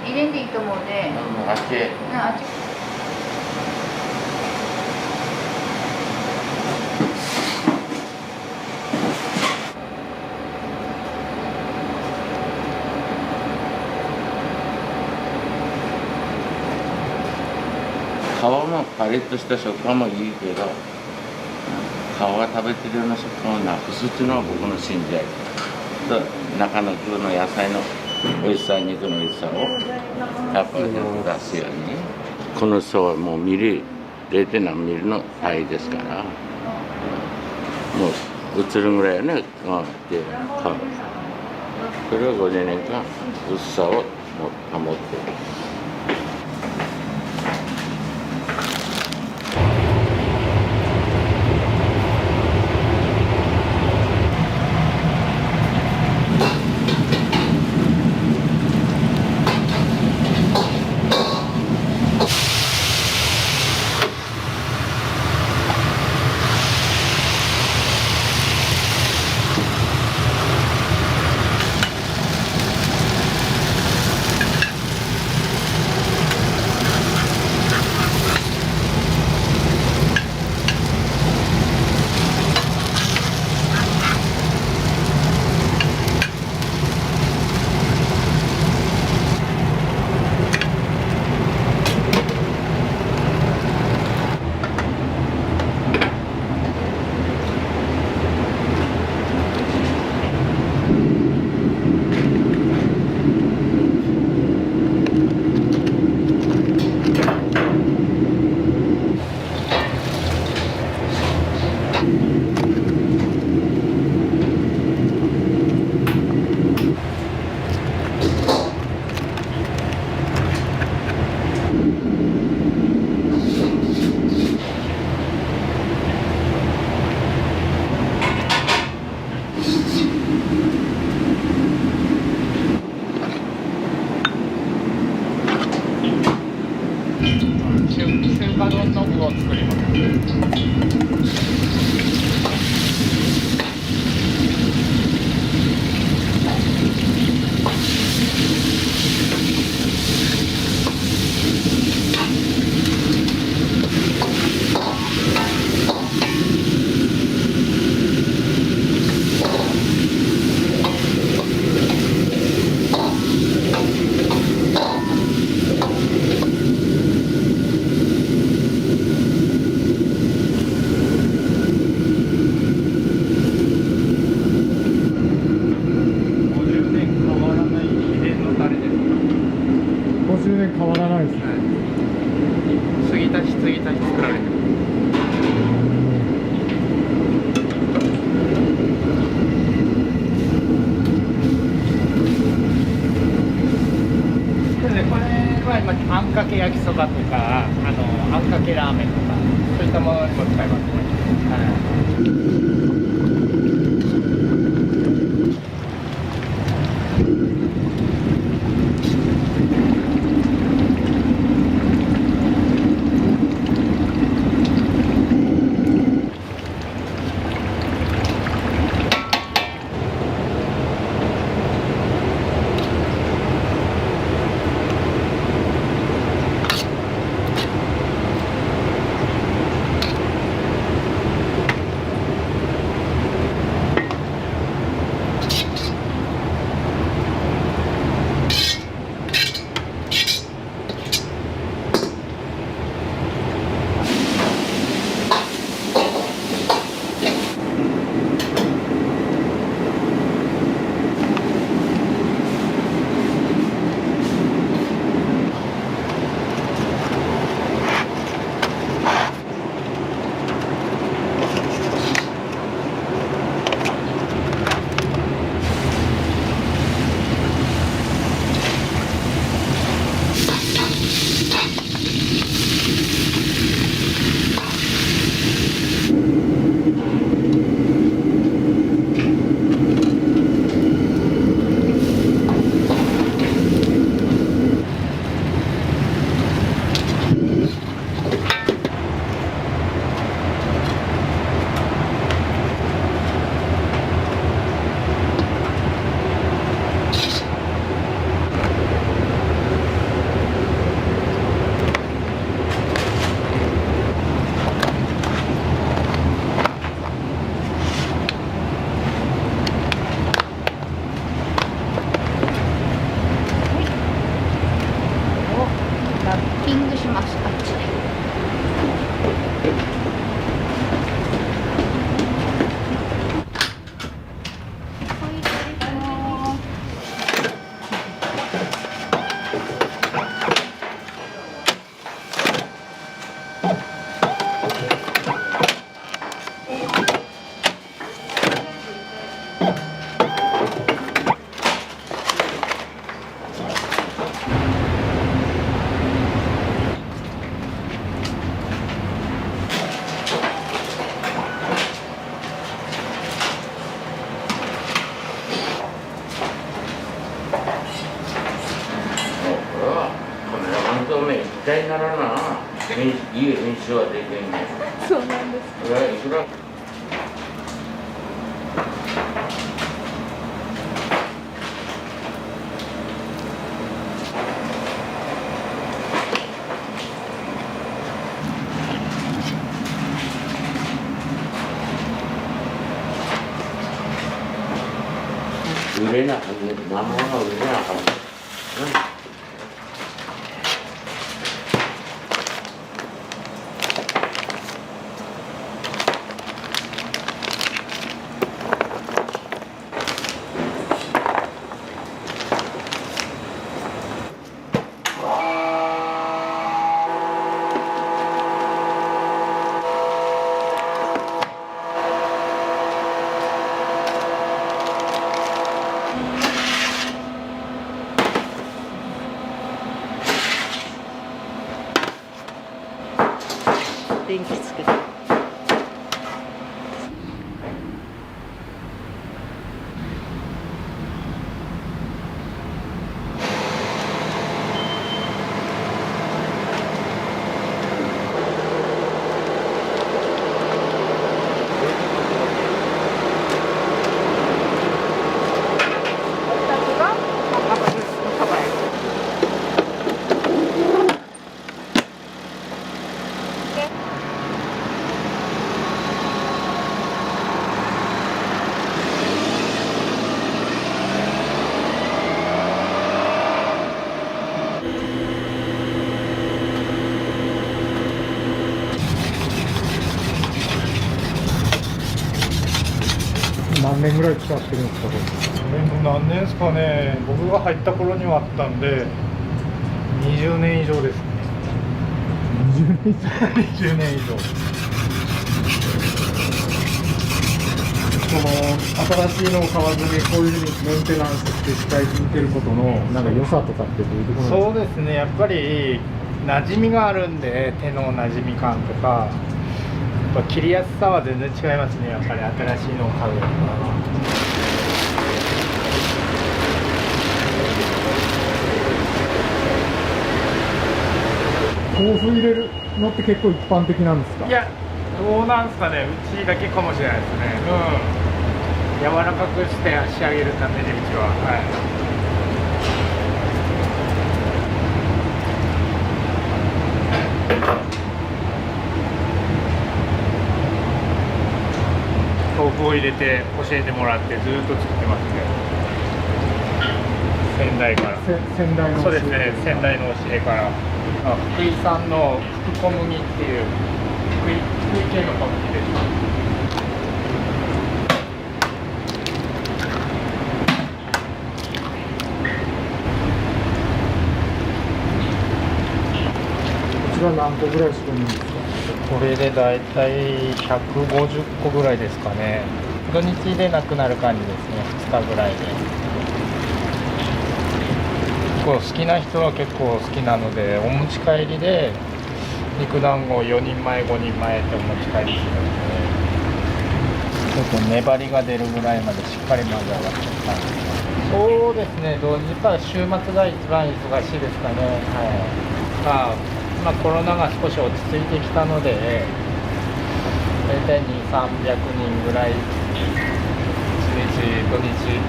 入れんでいいと思うね。あっち。あっち。皮もパリッとした食感もいいけど、皮が食べてるような食感をなくすっていうのは僕の信頼と中の具の野菜の美味しさ、肉の美味しさをやっぱり出すように。この層はもうミリ 0. 何ミリの単位ですから、もう映るぐらいね、で皮それを50年間薄さを保っている。中華丼の具を作ります。変わらないですね。継ぎ足し継ぎ足し作られてる。これは今あんかけ焼きそばとかあんかけラーメンとかそういったものにも使いますね。ピングします、あっちで。絶対ならな、いい編集はできんね。そうなんです。これはいくら売れなかったね、何もの売れなかった。電気つけて。何年ぐらい使ってるんですか、これも何年ですかね、僕が入った頃にはあったんで、20年以上ですね。20年以上。新しいのを買わずにこういうふうにメンテナンスして使い続けることのなんか良さとかってどういうところなんですか？そうですね、やっぱり馴染みがあるんで、手の馴染み感とか。やっぱ切りやすさは全然違いますね、やっぱり新しいのを買うよりは。豆腐入れるのって結構一般的なんですか？いや、どうなんですかね、うちだけかもしれないですね。柔らかくして仕上げるためにうちは。豆腐を入れて教えてもらってずっと作ってますね。先代から。先代の。そうですね、先代の教えから。福井産の福小麦っていう福井系の小麦です。こちら何個ぐらい仕込むんですか？これでだいたい150個ぐらいですかね。土日でなくなる感じですね、2日ぐらいで。好きな人は結構好きなので、お持ち帰りで肉団子4人前5人前ってお持ち帰りするので、ちょっと粘りが出るぐらいまでしっかり混ぜ合わせて感じ。そうですね、土日は週末が一番忙しいですかね。コロナが少し落ち着いてきたので、大体200、300人ぐらい、土日、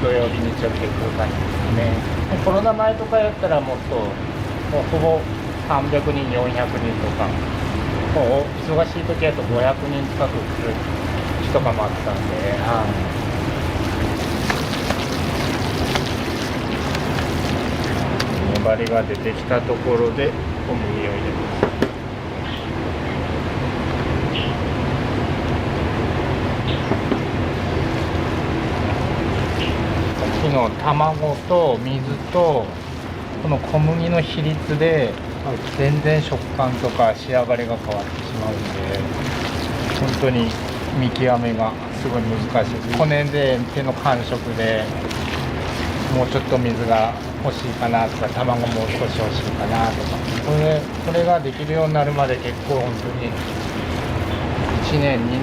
土曜日、日曜日で来る感じですね。コロナ前とかやったらもうほぼ300人、400人とか、もう忙しい時だと500人近く来る日とかもあったんで、粘りが出てきたところで、小麦を入れます。さっきの卵と水とこの小麦の比率で全然食感とか仕上がりが変わってしまうんで、本当に見極めがすごい難しいです。こねで手の感触でもうちょっと水が欲しいかなとか、卵もう少し欲しいかなとか、これができるようになるまで結構本当に1年2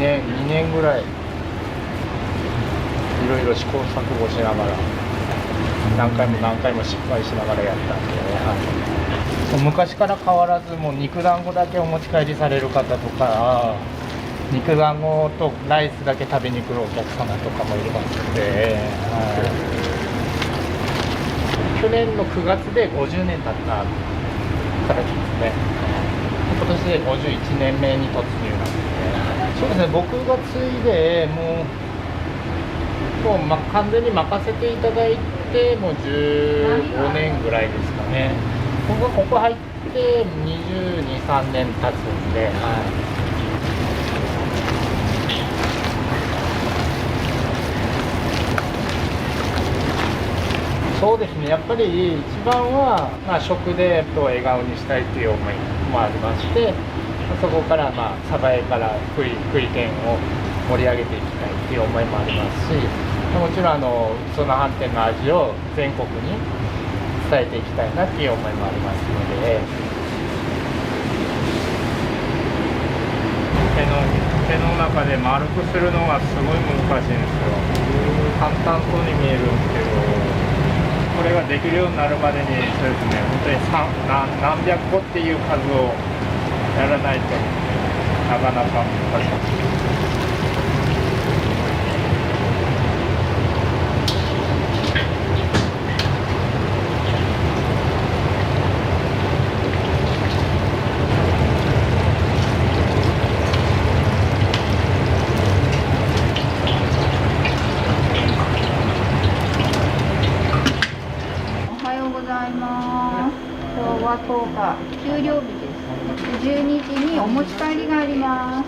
年ぐらいいろいろ試行錯誤しながら何回も失敗しながらやったんで、昔から変わらずもう肉団子だけお持ち帰りされる方とか、肉団子とライスだけ食べに来るお客様とかもいますので、去年の9月で50年経ったからですね。今年で51年目に突入なんで、そうですね、僕が継いでもう完全に任せていただいてもう15年ぐらいですかね。僕がここ入って22、3年経つんで、そうですね、やっぱり一番は、食で笑顔にしたいという思いもありまして、そこから鯖江から福井県を盛り上げていきたいという思いもありますし、もちろんその飯店の味を全国に伝えていきたいなっていう思いもありますので、手の中で丸くするのがすごい難しいんですよ。簡単そうに見えるんですけど、これができるようになるまでに、そうですね、本当に何百個っていう数をやらないとなかなか難しい。給料日です。12時にお持ち帰りがあります。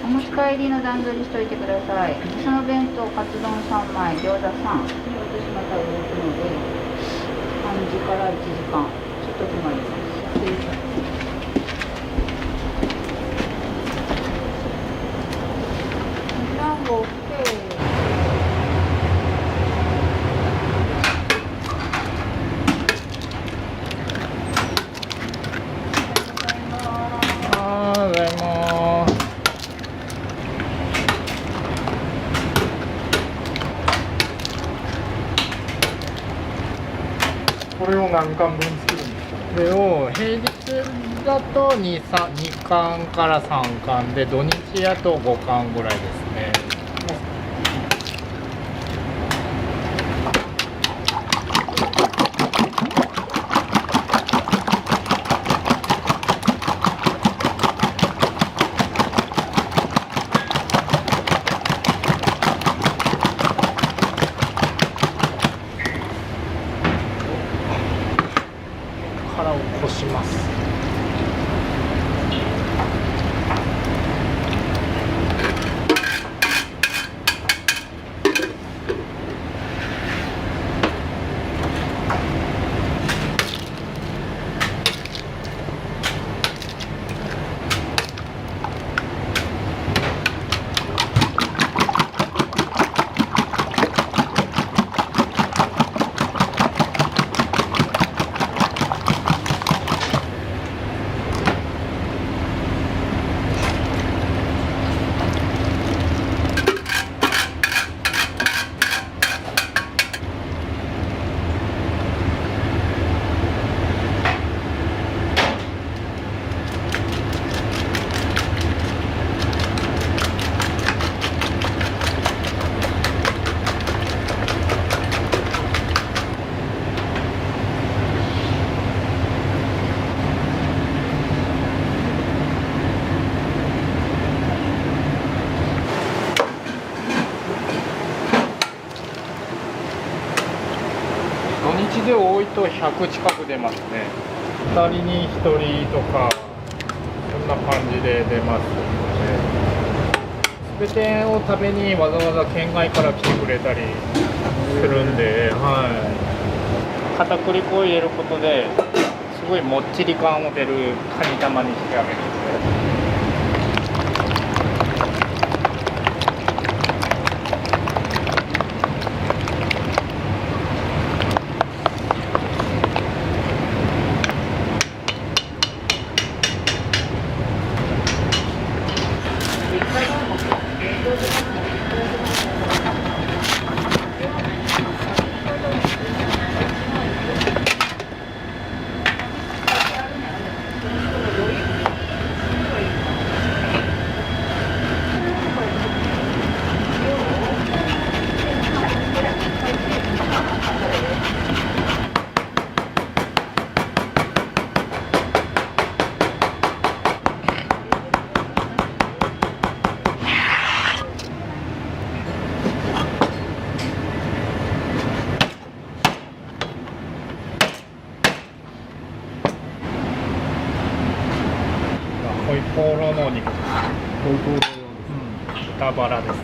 お持ち帰りの段取りしといてください。その弁当、カツ丼3枚、餃子3。私また動くので、3時から1時間、ちょっと決まります。失礼します。団子 OK。これを何貫分作るんですか？これを平日だと2貫から3貫で、土日やと5貫ぐらいですね。殻をこします。土日で多いと100近く出ますね。2人に1人とかそんな感じで出ますので、スペテンを食べにわざわざ県外から来てくれたりするんで、片栗粉を入れることですごいもっちり感を出るカニ玉に仕上げるんで。ホイコーローのお肉です。豚バラです。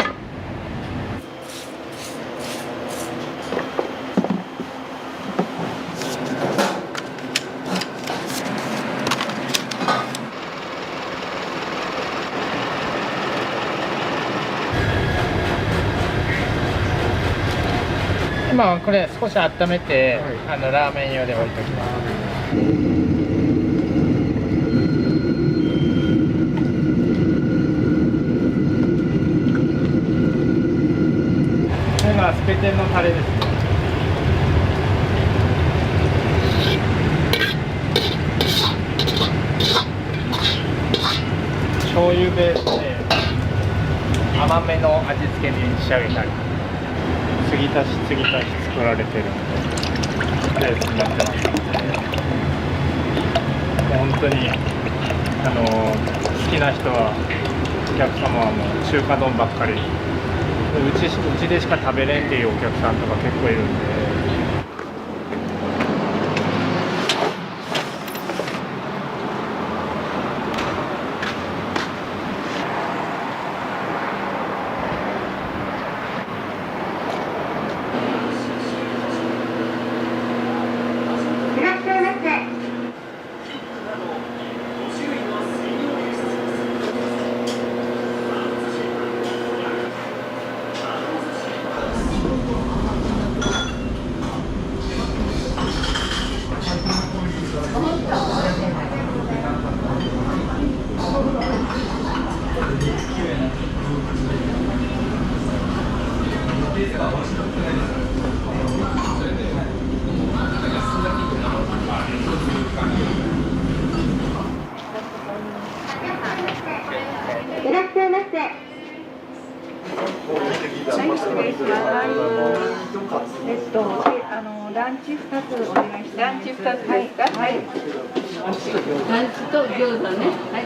今これ少し温めて、ラーメン用で置いておきます。スペテンのタレですね。醤油ベースで甘めの味付けに仕上げたり、継ぎ足し継ぎ足し作られてるのでベースになってますので、本当に好きな人はお客様はもう中華丼ばっかり。うちでしか食べれんっていうお客さんとか結構いるんで。いらっしゃいませ。ランチ2つお願いします。ランチ2つですか？はい。ランチと餃子ね。はい。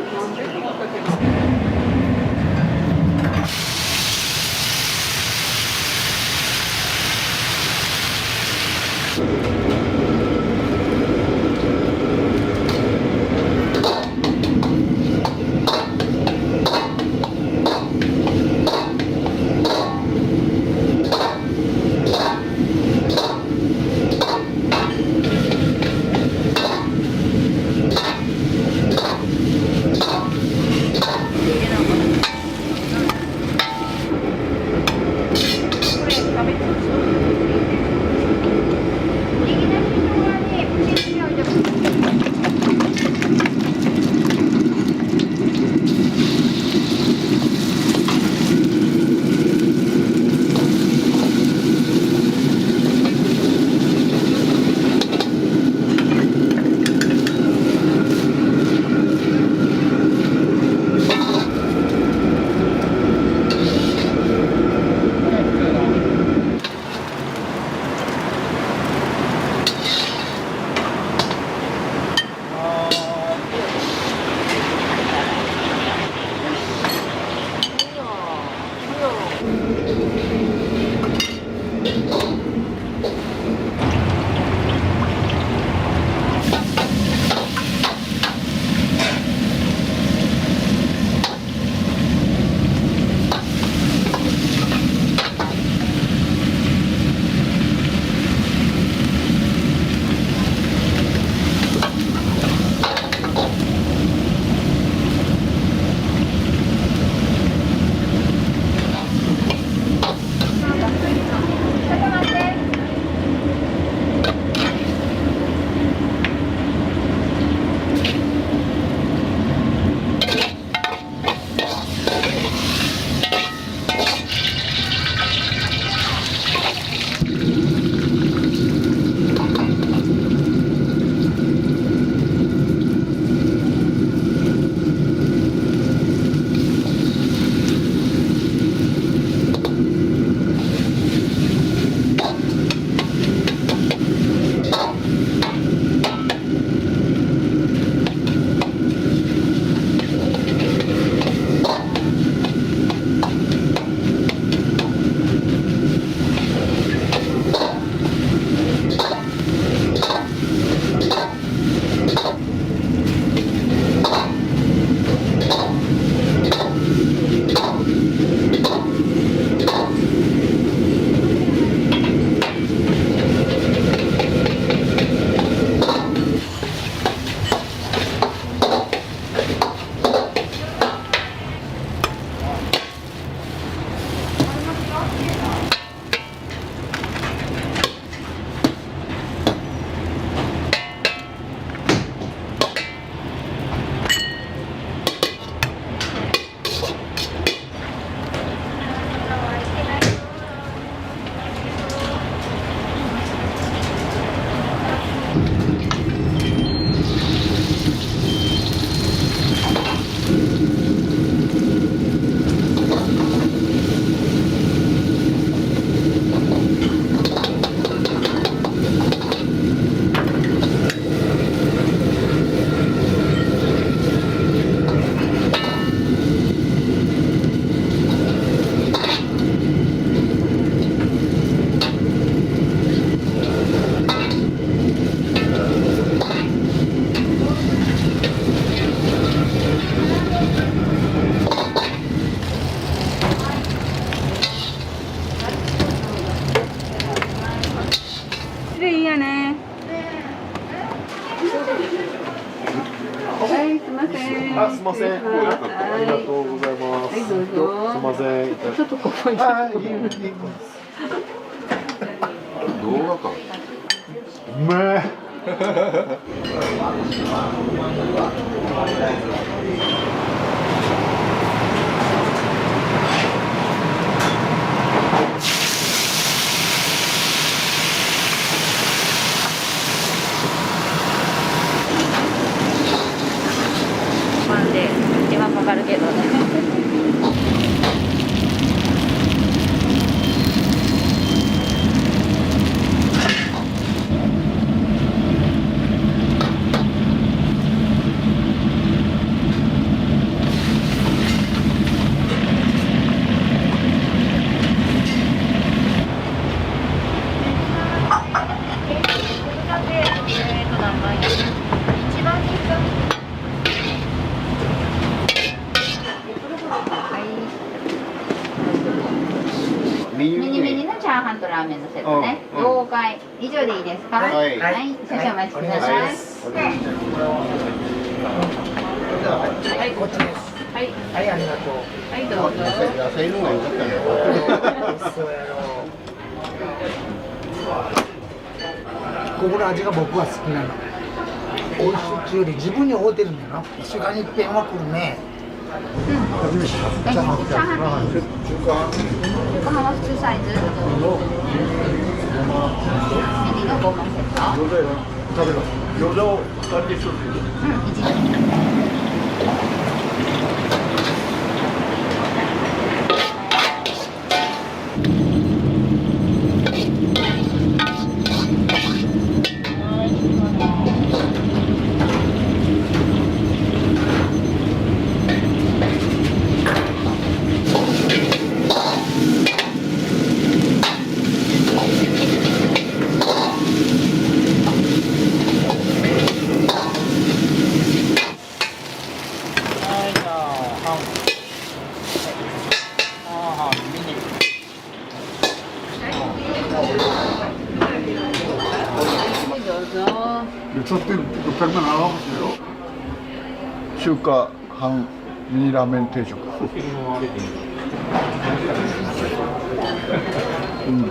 あ、すみません。ありがとうございます。すみません。ちょっとここに。動画か。うめえ。まあで時間かかるけどね。ミニミニのチャーハンとラーメンのセットね。了解。以上でいいですか。はい。少々お待ちください。はい、こっちです。はい、はい、ありがとう。はい、どうぞ。野菜の方が良かったね。そうやろ。ここの味が僕は好きなの。美味しいっていうより自分に合うてるんだよな。1週間に一遍は来るね。チャーハンは普通サイズ。ミニのごまセット。食べろ。餃子を2人で一つ。中華半ミニラーメン定食。うん。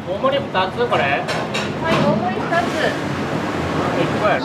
大盛り2つこれ？はい、大盛り2つ。1個やる。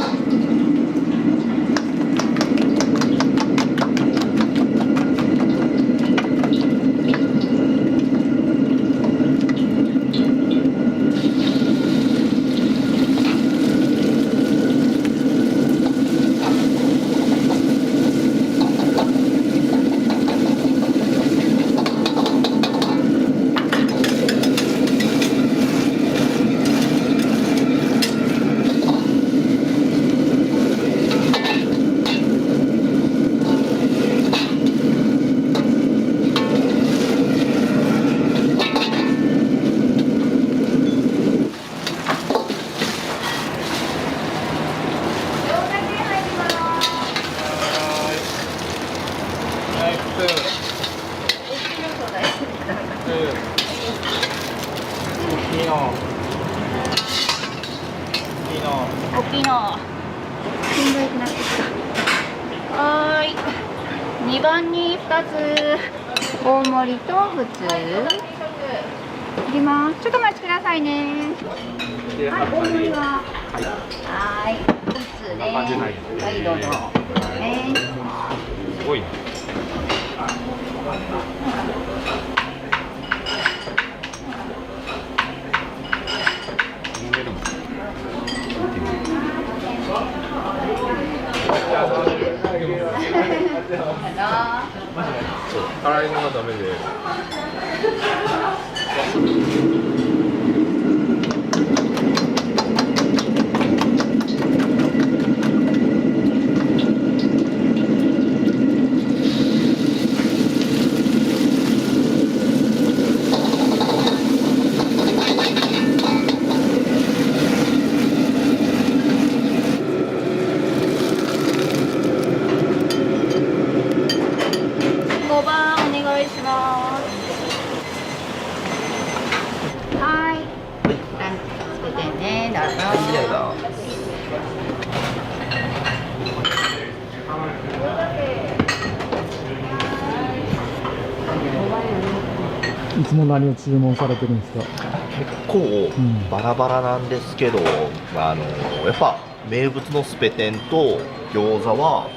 番に2つ大盛りと普通いきます。ちょっとお待ちくださいね。はい、大盛りははい普通ね。はいどうぞ。すごいな。洗い物はダメで。5番お願いします。はい。ランチ作ってね、どうぞ。いつも何を注文されてるんですか？結構バラバラなんですけど、やっぱ名物のスペ天と餃子は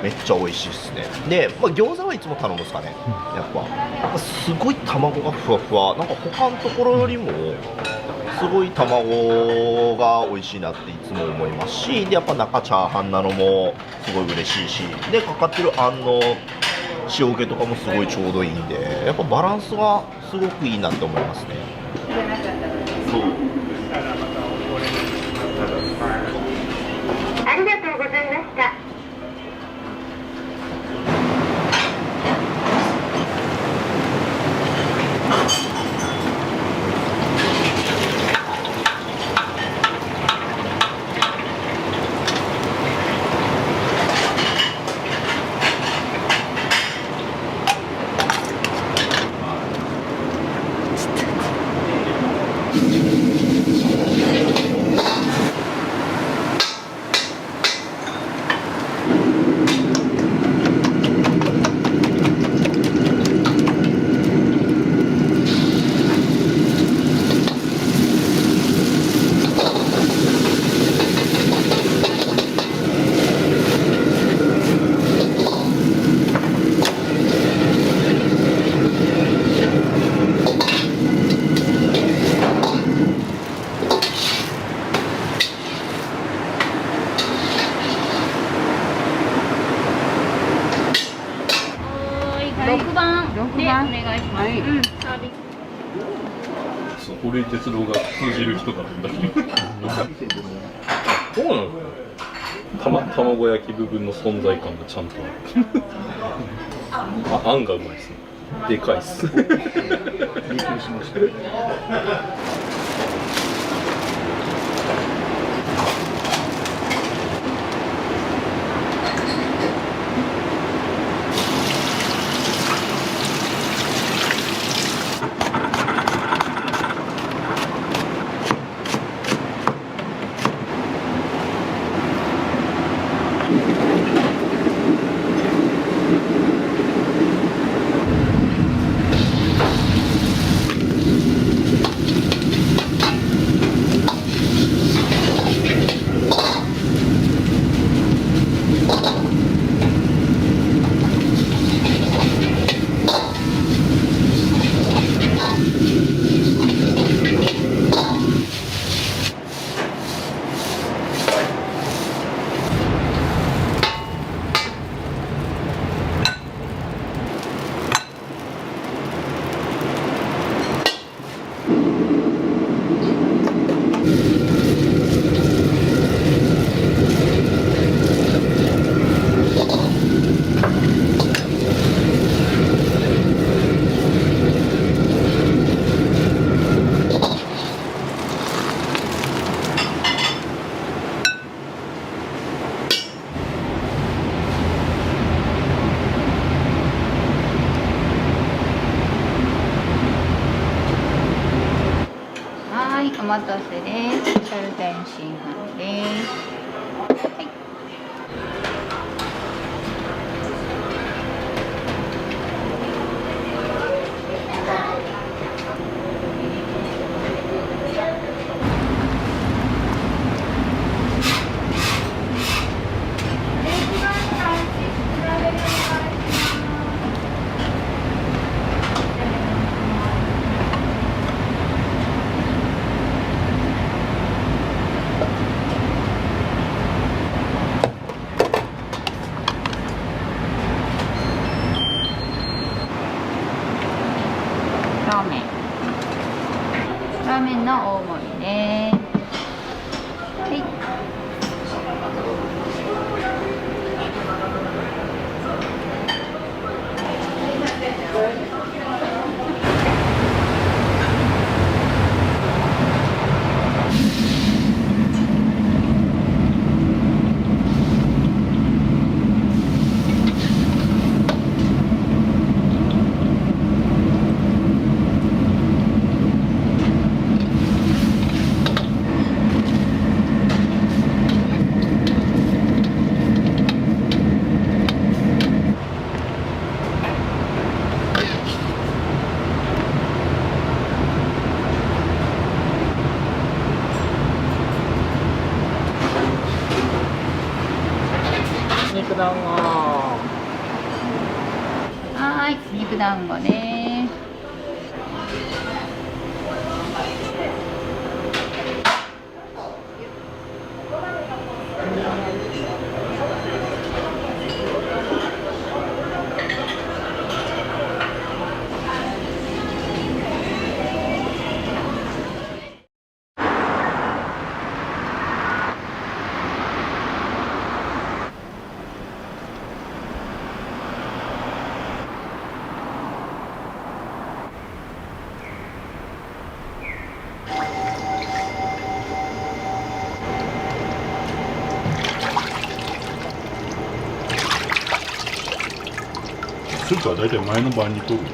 めっちゃ美味しいですね。で、餃子はいつも頼むんですかね。やっぱすごい卵がふわふわ、なんか他のところよりもすごい卵が美味しいなっていつも思いますし、でやっぱ中チャーハンなのもすごい嬉しいし、でかかってるあんの塩気とかもすごいちょうどいいんで、やっぱバランスがすごくいいなって思いますね。そうありがとうございました。6番でお願いします。うん、サービス。そう、堀井哲郎が通じる人だったんだけど。そうなの？卵焼き部分の存在感がちゃんとある。あんがうまいですね。でかいっす。びっくりしました。お待たせです。チャルダンシンハンです。はい。肉団子。はーい、肉団子ね。スープは大体前の晩に取るんで、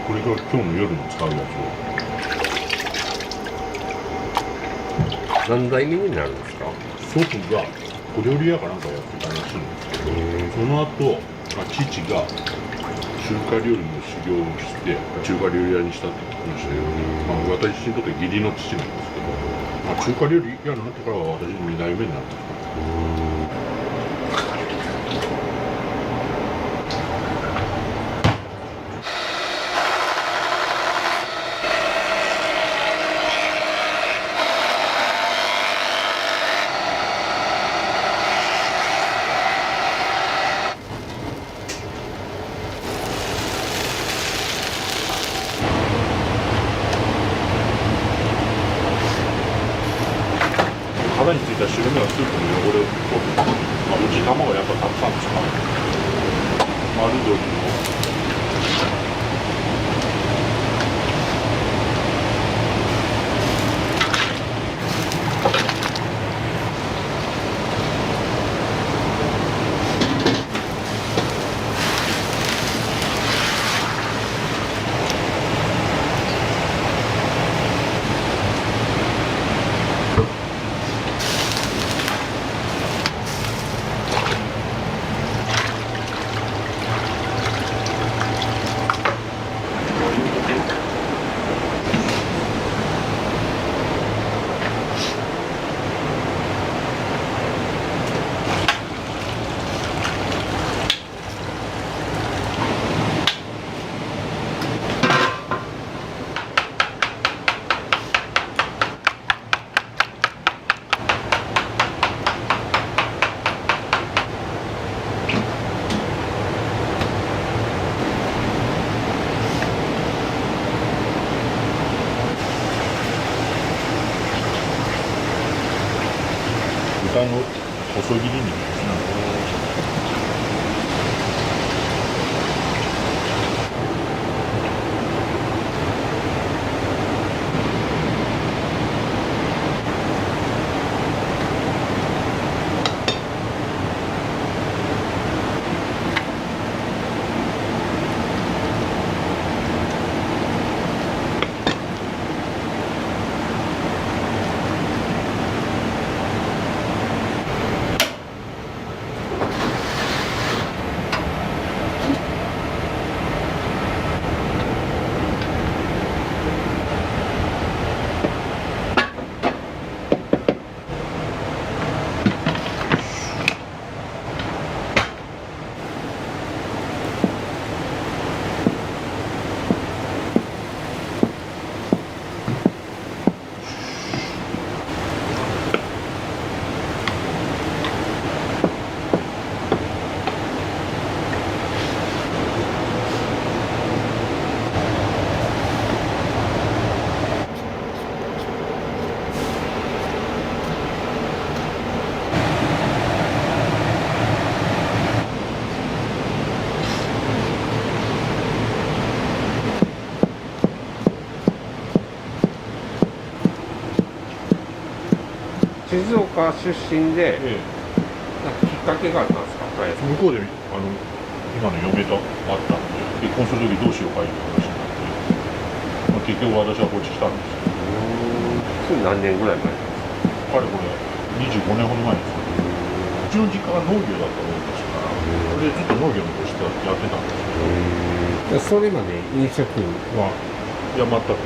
これが今日の夜に使うやつを。何代目になるんですか？祖父が小料理屋かなんかやってたらしいんですけど、その後、父が中華料理の修行をして中華料理屋にしたって聞きましたよ。私にとって義理の父なんですけど、中華料理屋になってからは私2代目になった。肌についた白身はスープの汚れを取る。うち卵やっぱたくさん使う。丸鶏の豚の細切り肉ですね。静岡出身で、なんかきっかけがあったんですか？向こうで今の嫁と会ったんで、結婚する時どうしようかいう話になって、結局私はこっち来たんですよ。それ何年ぐらい前ですか？これ25年ほど前です。うちの実家が農業だったもんですから、それでずっと農業のとしてやってたんですけど、それまで飲食はいや全く。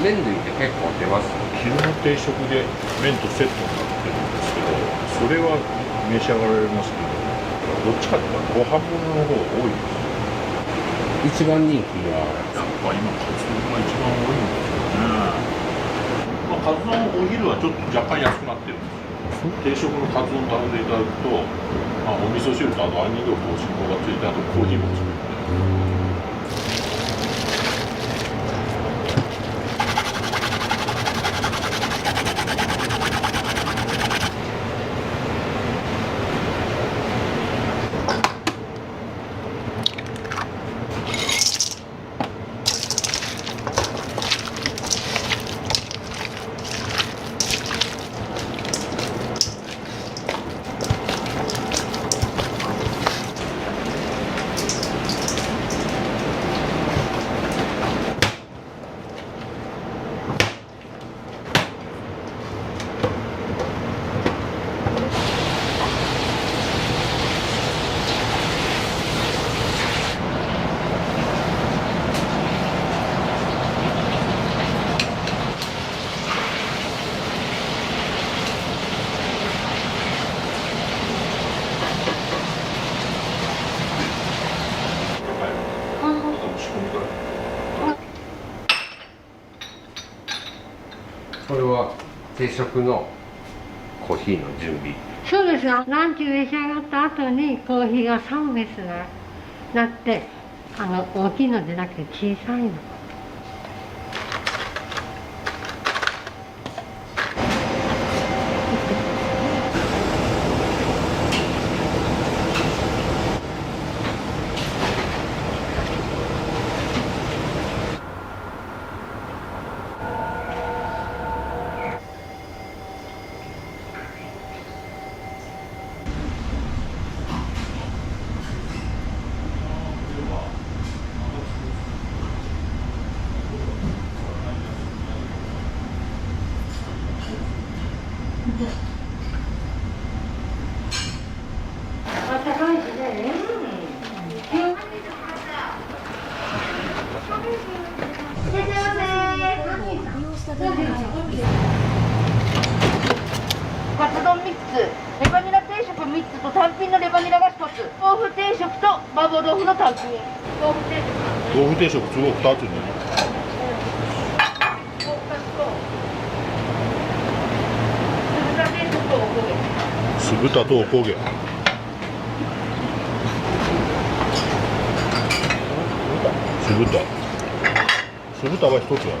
麺類って結構出ます。昼の定食で麺とセットになってるんですけど、それは召し上がられますけど、どっちかっていうとご飯物の方が多いです。一番人気はやっぱ今カツ丼が一番多いんですよね。まあ、カツ丼お昼はちょっと若干安くなってるんですよ。定食のカツ丼食べていただくと、まあ、お味噌汁とあと杏仁豆腐とおしんこがついて、あとコーヒーもついて。これは定食のコーヒーの準備。そうですよ。ランチ召し上がった後にコーヒーがサービスがなって、大きいのじゃなくて小さいの。あったかいしね。カツ丼3つ、レバニラ定食3つと単品のレバニラが1つ、豆腐定食と麻婆豆腐の単品。豆腐定食都合2つね。酢豚とおこげ。酢豚は1つやろ。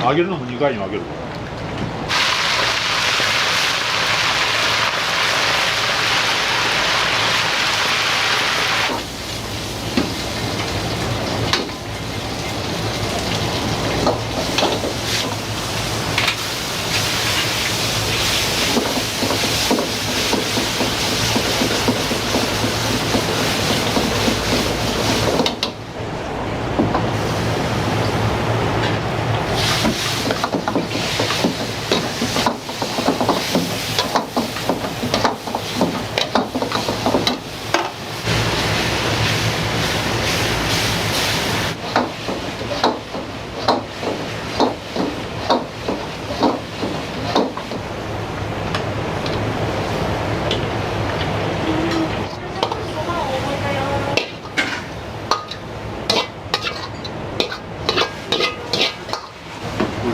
揚げるのも2回に分けるから。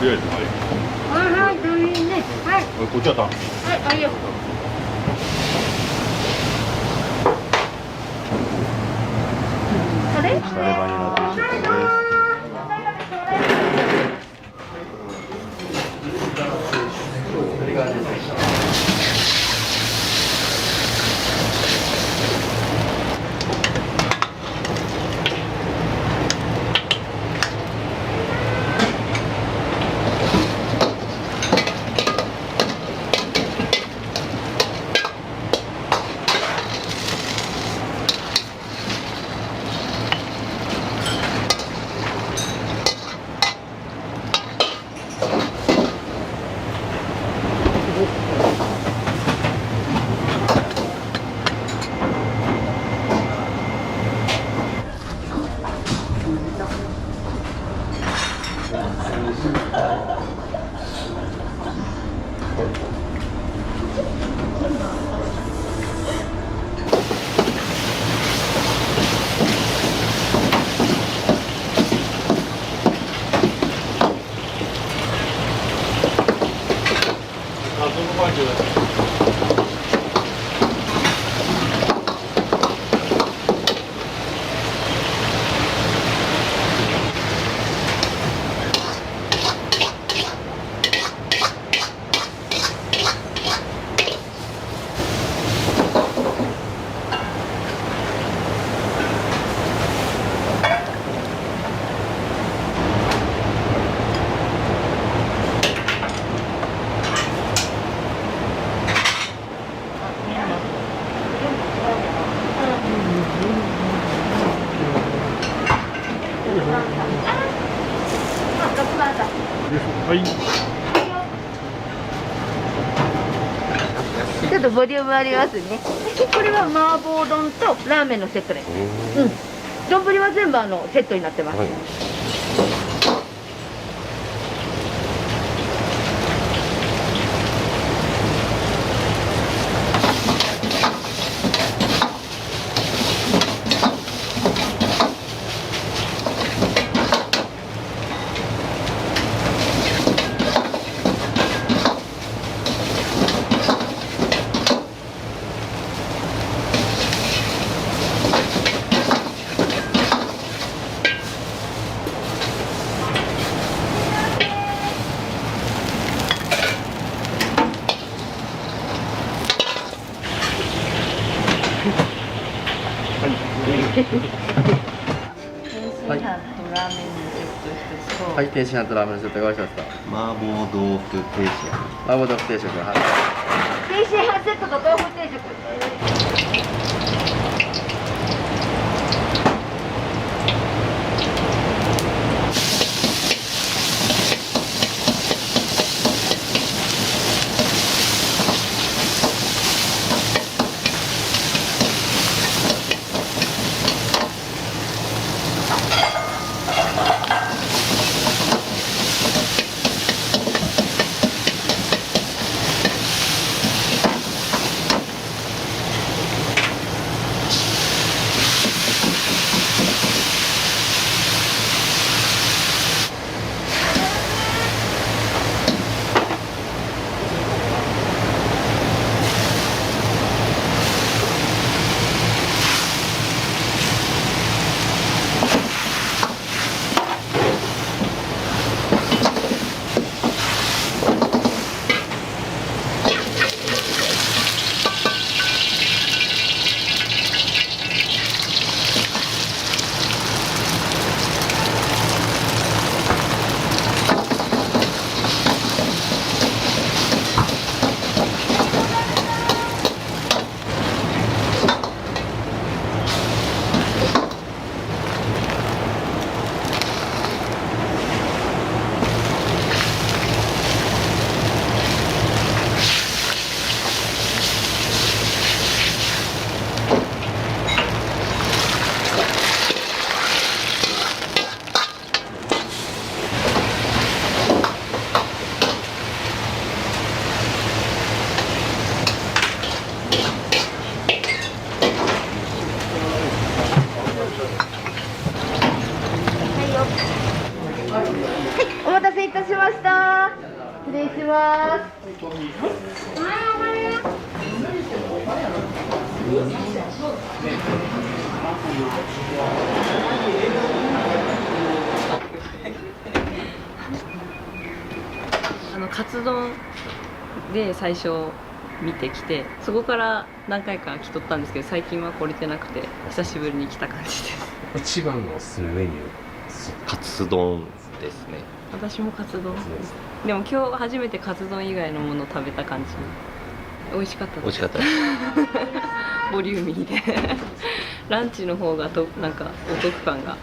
とりあえずはい。はい、どういうね。はい。こっちは頼む。はい、ありがとう。あれ？タレバニラ定食です。はい。ちょっとボリュームありますね。これは麻婆丼とラーメンのセットです。うん。丼は全部セットになってます。はい、はい、天津飯とラーメンのセットご用意しますか。麻婆豆腐定食。麻婆豆腐定食。はい。天津飯セットと豆腐定食。礼します。カツ丼で最初見てきて、そこから何回か来とったんですけど、最近は来れてなくて久しぶりに来た感じです。一番のおすすめメニュー、カツ丼ですね。私もカツ丼でも今日初めてカツ丼以外のものを食べた感じ。美味しかったです。美味しかったです。ボリューミーでランチの方がなんかお得感が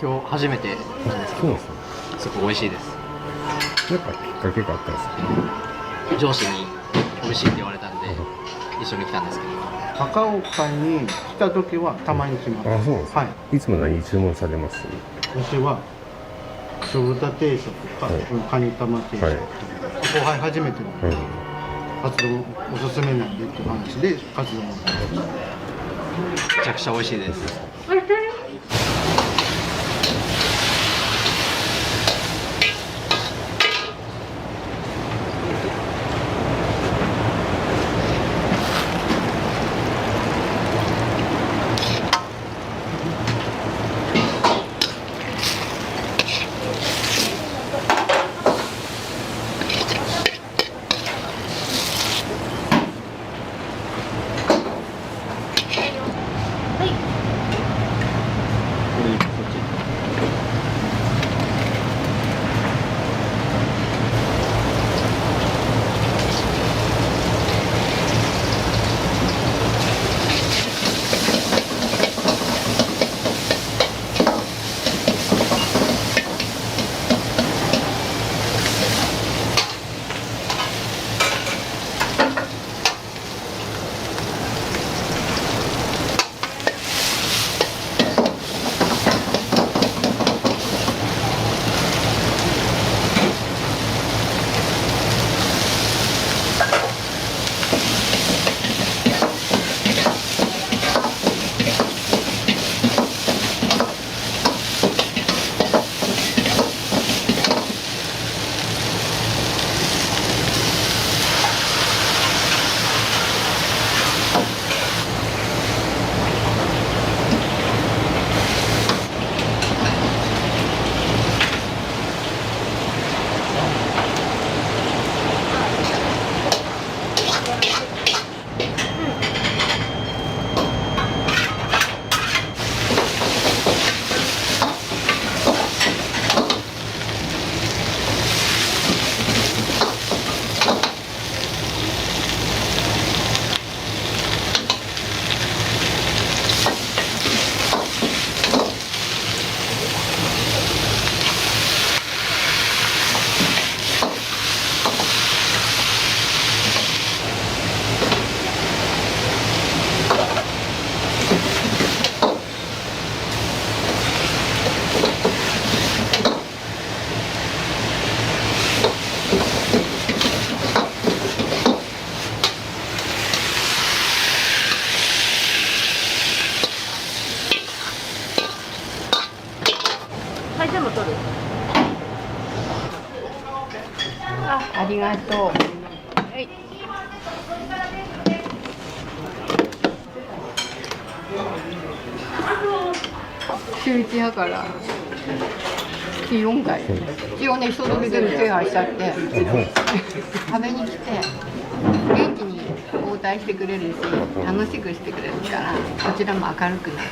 今日初めてなんですけど、すごく美味しいです。なんかきっかけがあったんですか？上司に美味しいって言われたんで一緒に来たんですけど、高岡に来た時はたまに来ます。あ、そうなんですか。いつも何注文されます？私は酢豚定食か、カニ玉定食、後輩初めてのカツ丼おすすめなんでっていう話でカツ丼をめちゃくちゃ美味しいです。ありがとう。はい。週1やから4回一応ね、人時で手配しちゃって食べに来て元気に応対してくれるし楽しくしてくれるからこちらも明るくなる。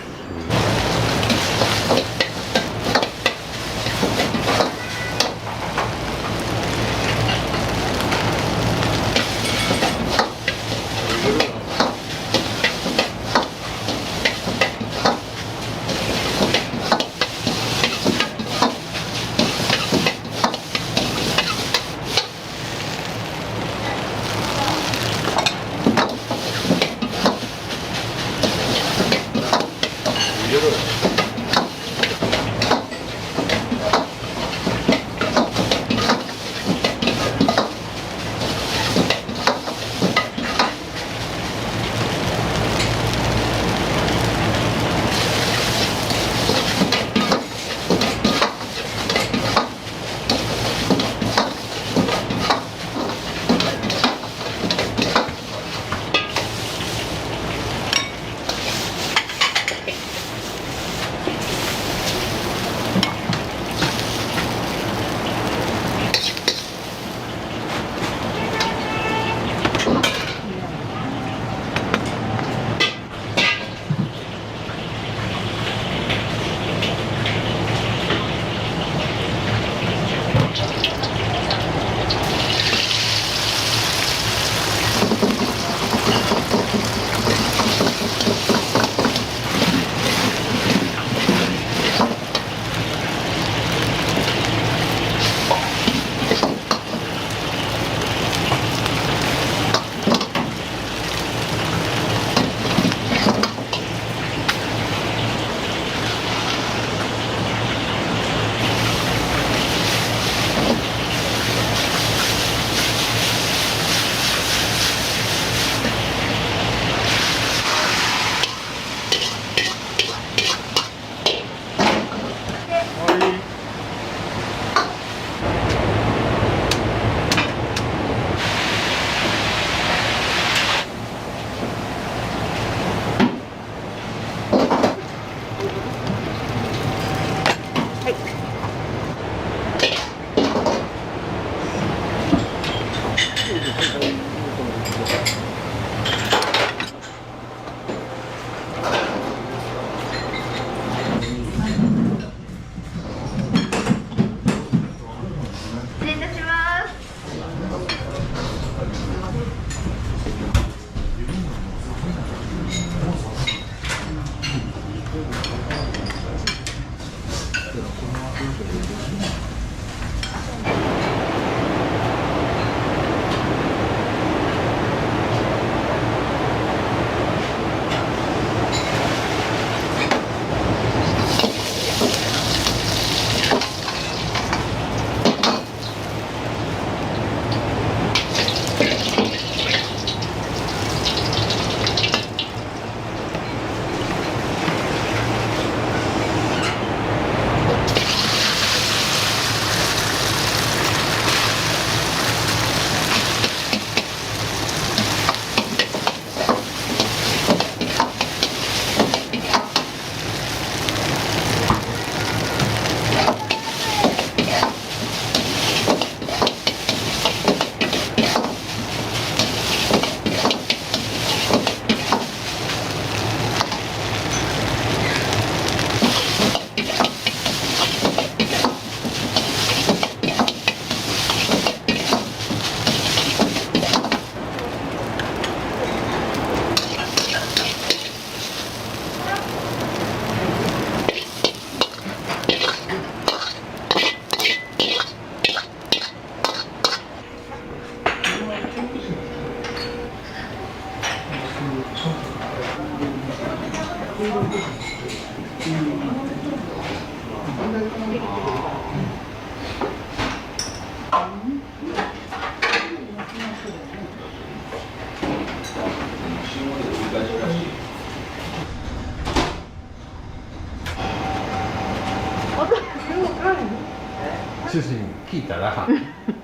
静主人聞いたら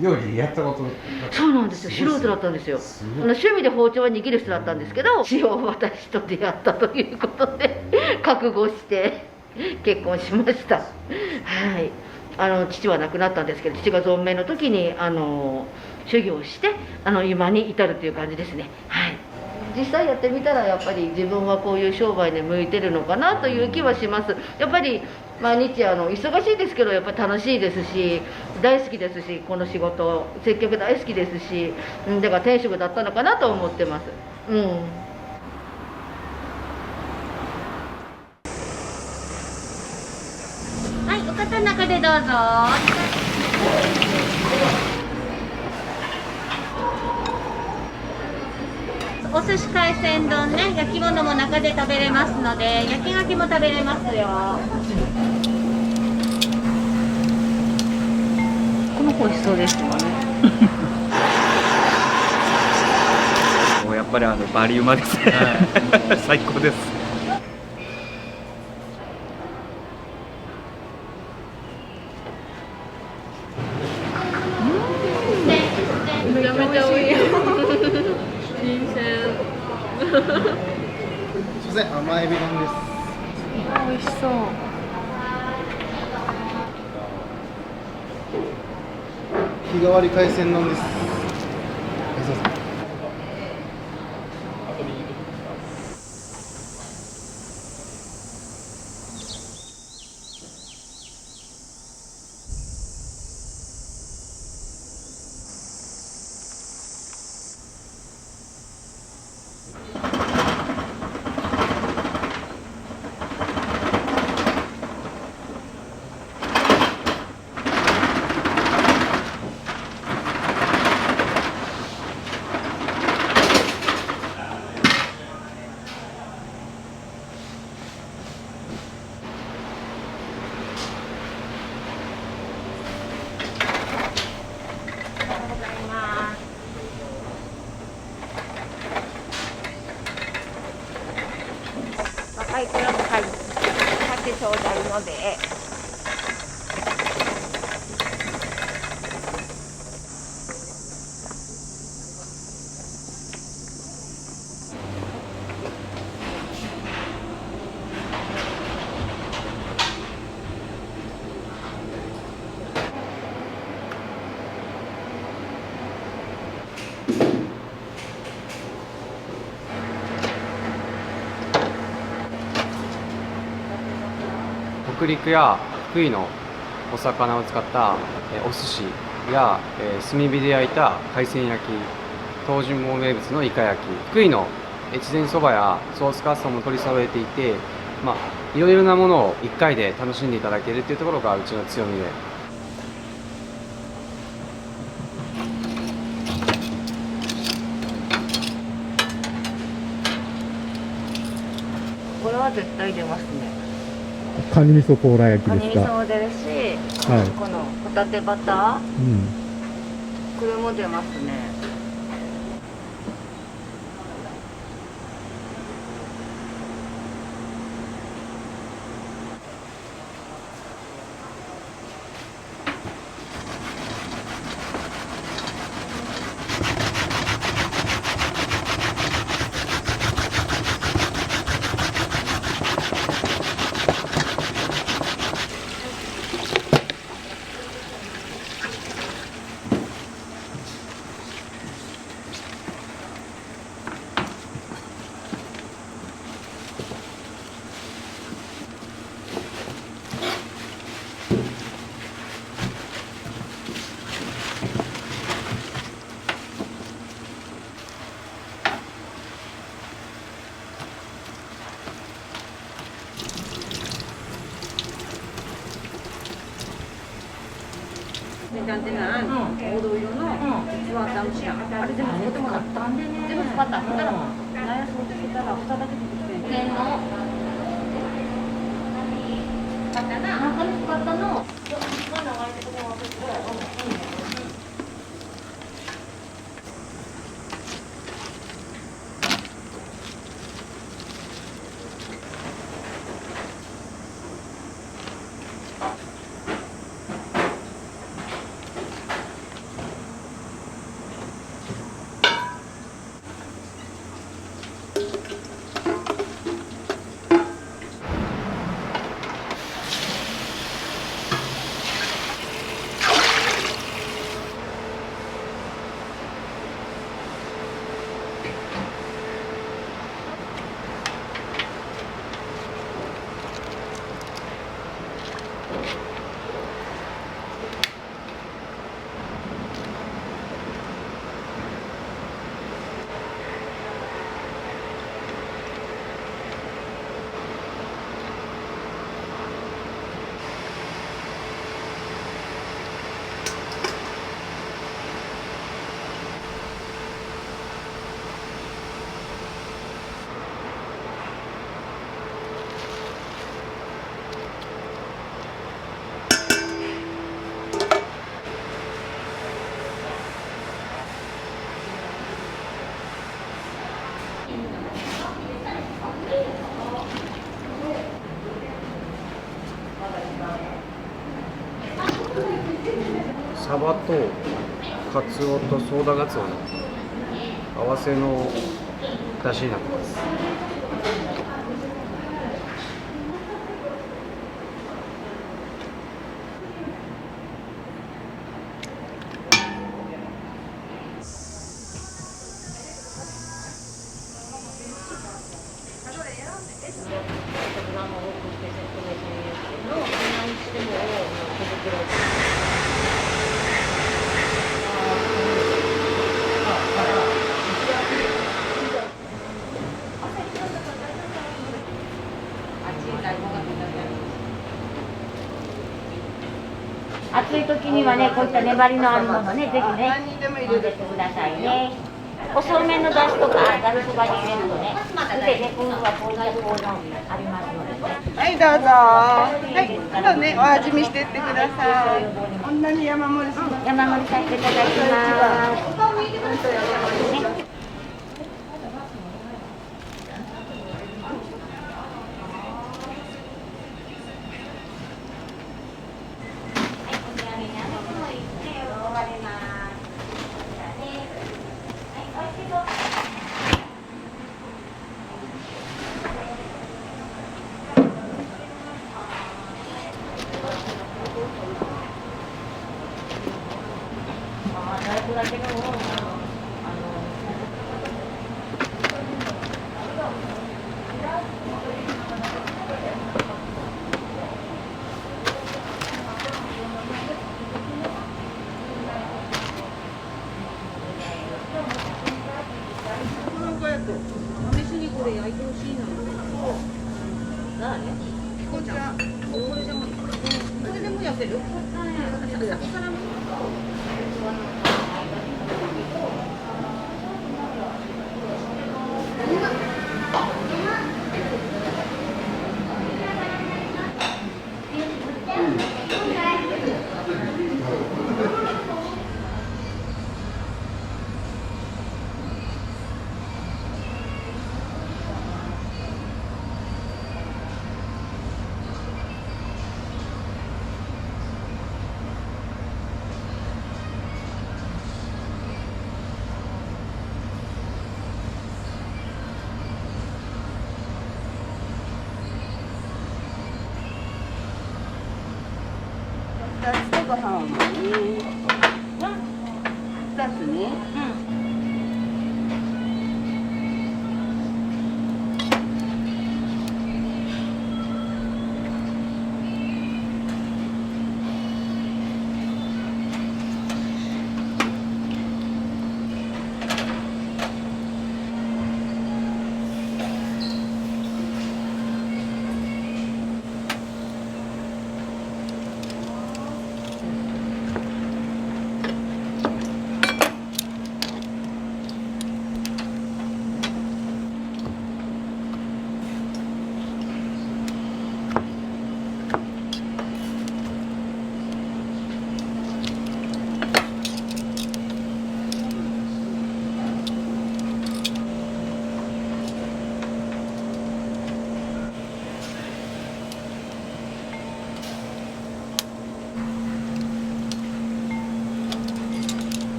料理やったことそうなんですよ、素人だったんですよ。趣味で包丁は握る人だったんですけど、死を私と出会ったということで覚悟して結婚しました。はい。父は亡くなったんですけど、父が存命の時に修行して今に至るという感じですね。はい。実際やってみたらやっぱり自分はこういう商売に向いてるのかなという気はします。やっぱり毎日忙しいですけどやっぱり楽しいですし大好きですし、この仕事接客大好きですし、だから天職だったのかなと思ってます。はい、お方の中でどうぞ。お寿司海鮮丼ね、焼き物も中で食べれますので、焼き牡蠣も食べれますよ。この子美味しそうですよね。やっぱりバリウマですね。最高です。めちゃめちゃ美味しい。新鮮。すいません、甘エビ丼です。美味しそう。日替わり海鮮丼です。若い子らも買ってちょうだいので。北陸や福井のお魚を使ったお寿司や炭火で焼いた海鮮焼き、東尋坊名物のイカ焼き、福井の越前そばやソースカツ丼も取り揃えていて、いろいろなものを1回で楽しんでいただけるというところがうちの強みで。これは絶対出ますね。カニ味噌甲羅焼きカニ味ですか。噌も出るし、はいこのホタテバター、これも出ますね。ちゃんってない、黄土色の器ってあるし、あれ全部使ってもらったんでね。全部使った。だから何やそうってたら蓋だけ出てきて。天の。使ったな。中に使ったの。サバとカツオとソーダガツオの合わせの出汁になってます。暑い時にはね、こういった粘りのあるものね、ぜひね、飲んでってくださいね。おそうめんの出汁とかざるそばに入れるとね、でね、今度はこういった効能ありますのでね。はい、どうぞ。はい、今度ね、お味見してってください。こんなに山盛りします。山盛りさせていただきます。2つとご飯もね。2つね。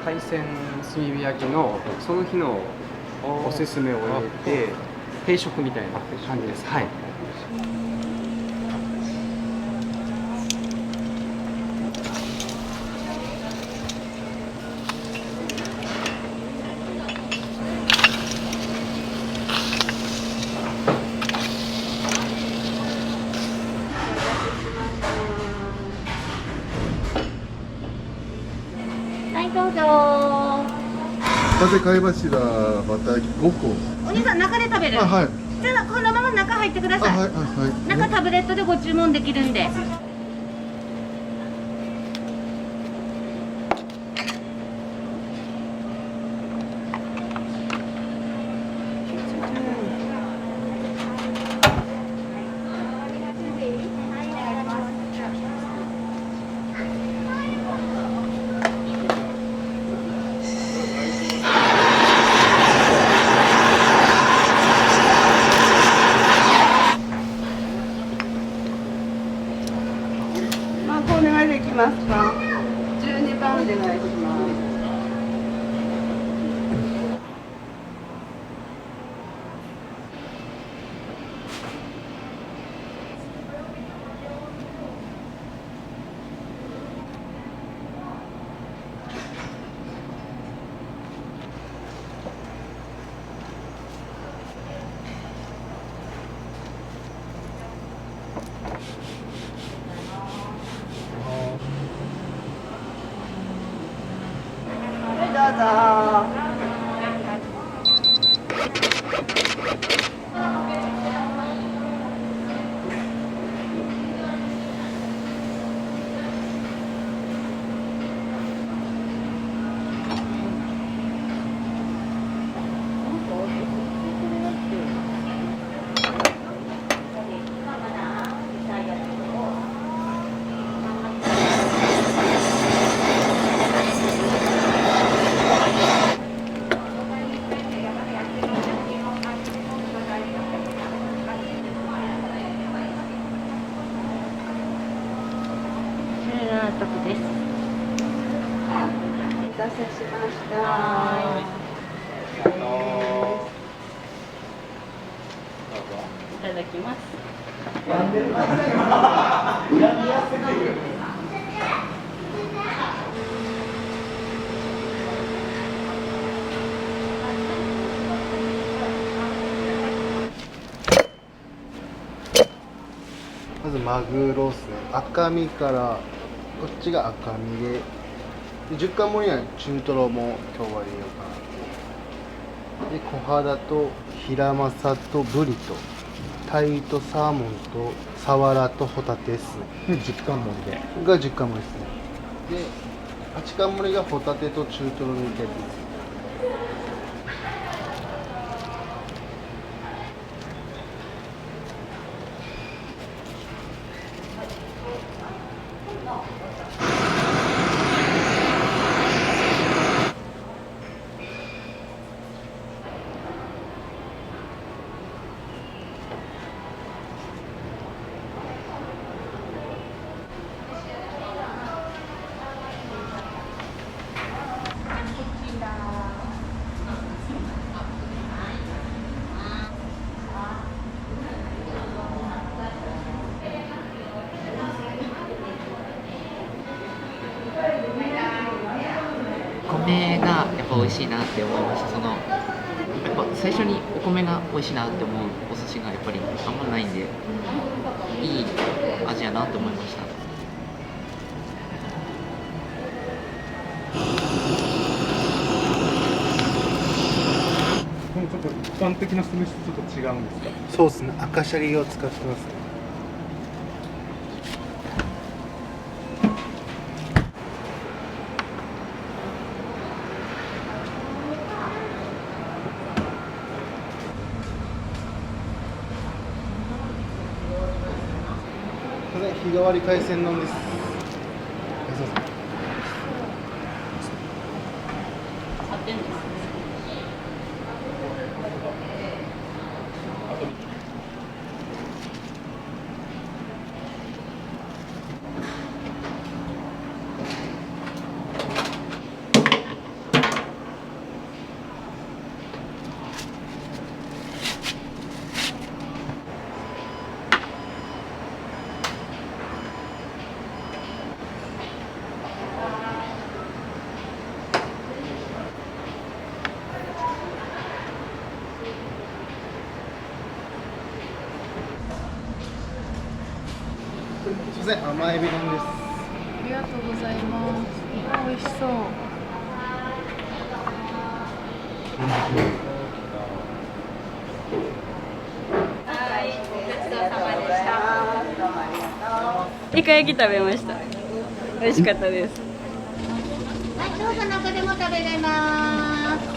海鮮炭火焼きのその日のおすすめを入れて定食みたいな感じです。はい。はい、どうぞ。風貝柱バター焼き5個。お兄さん、中で食べる。あ、はい。じゃあ、このまま中入ってください。あ、はい、はい。中タブレットでご注文できるんで。マークお願いできますか。12番お願いします。どうぞ。とこです。お待たせしました。いただきます。まずマグロですね。赤身からこっちが赤身で、10貫盛りには中トロも今日は入れようかなと。で小肌とヒラマサとブリとタイとサーモンとサワラとホタテですね。10貫盛りでが10貫盛りですね。で8貫盛りがホタテと中トロ抜いてるんです。米がやっぱ美味しいなって思いました。やっぱ最初にお米が美味しいなって思うお寿司がやっぱりあんまないんで、いい味やなって思いました。ちょっと一般的な酢飯とちょっと違うんですか？そうですね。赤シャリを使ってますね。日替わり海鮮丼です。すいません、甘エビ丼です。ありがとうございます。美味しそう。はい、ごちそうさまでした。イカ焼き食べました。美味しかったです。はい、どうぞ中でも食べれます。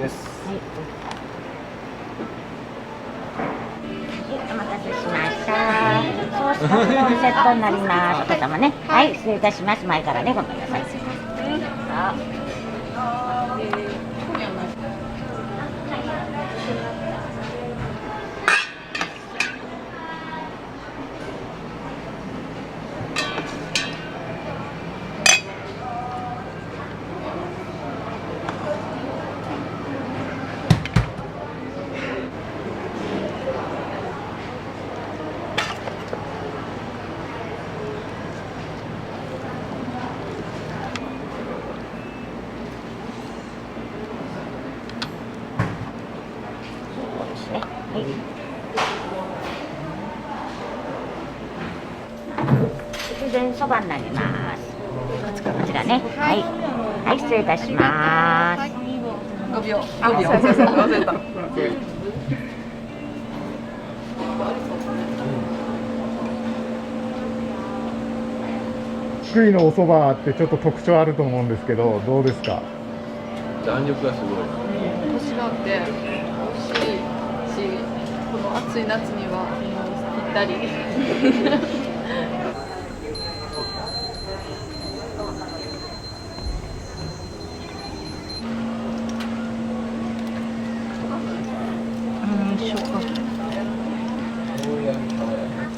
です。はい。お待たせしました。ソースカツ丼セットになります。お子様ね。はい、失礼いたします。前からね、ごめんなさい。越前そばになります。こちらね。はい。はい、失礼いたします。5秒。忘れた。福井のお蕎麦ってちょっと特徴あると思うんですけど、どうですか？弾力がすごい。コシがあって美味しいし、この暑い夏にはぴったり。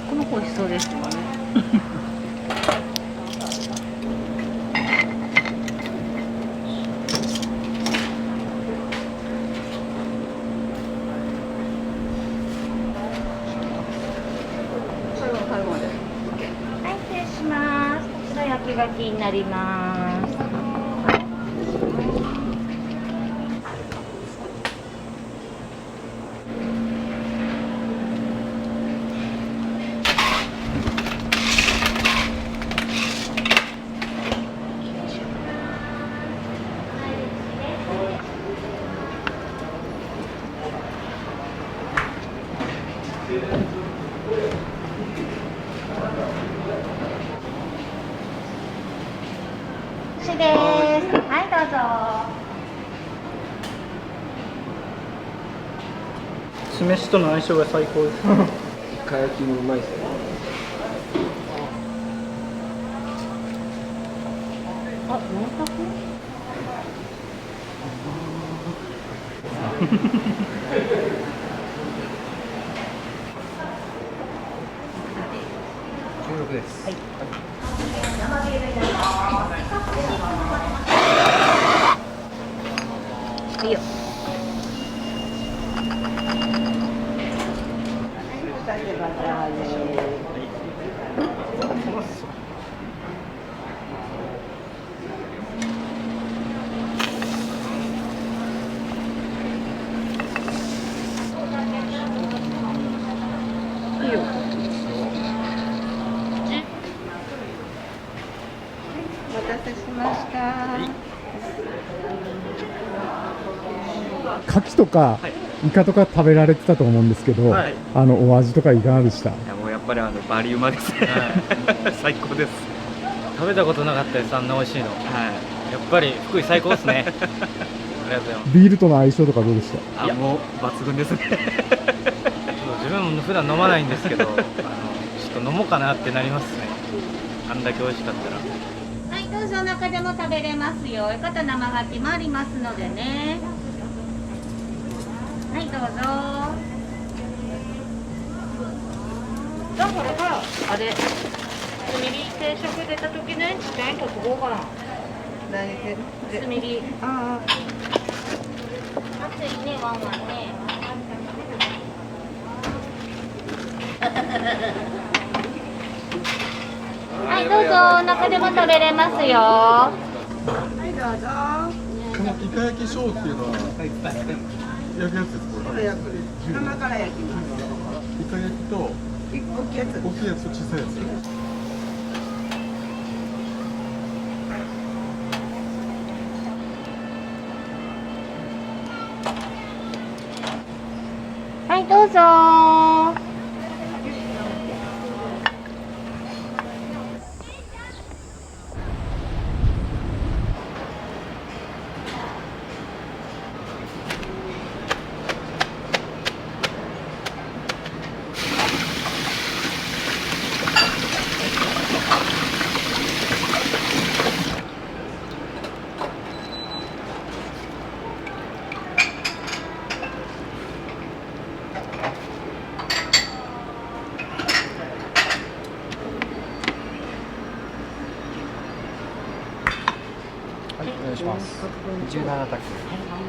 この子美味しそうですかね。はい、失礼します。こちら焼き牡蠣になります。です。はい、どうぞ。酢飯との相性が最高です。イカ焼きもうまいですね。あ、明太子？16です。はい。いいよ。いいよ。お待たせしました。牡蠣とか、イカとか食べられてたと思うんですけど、はい、お味とかいかがでした？いやもうやっぱりバリうまですね、最高です。食べたことなかったです、あんな美味しいの。やっぱり福井最高ですね。ありがとうございます。ビールとの相性とかどうでした？いやもう抜群ですね。自分も普段飲まないんですけど、ちょっと飲もうかなってなりますね。あんだけ美味しかったら。はい、どうぞ中でも食べれますよ。よかったら生牡蠣もありますのでね。はい、どうぞ。だからあれ、炭火定食出た時ね、ちゃんと取ろうかな。炭火。ああ。暑いね、ワンワンね。はい、どうぞ中でも食べれますよ。はい、どうぞ。このイカ焼き小っていうのは焼くやつですか？これ焼く。生から焼きます。イカ焼きと大きいやつ。大きいやつと小さいやつ。はい、どうぞ。はい、お願いします。17択、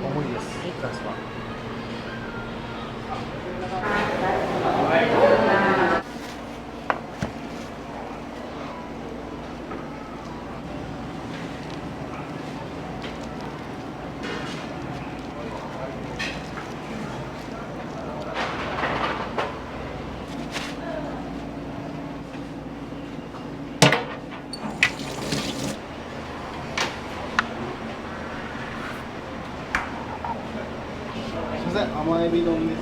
重いです。ラストは。甘エビ丼です。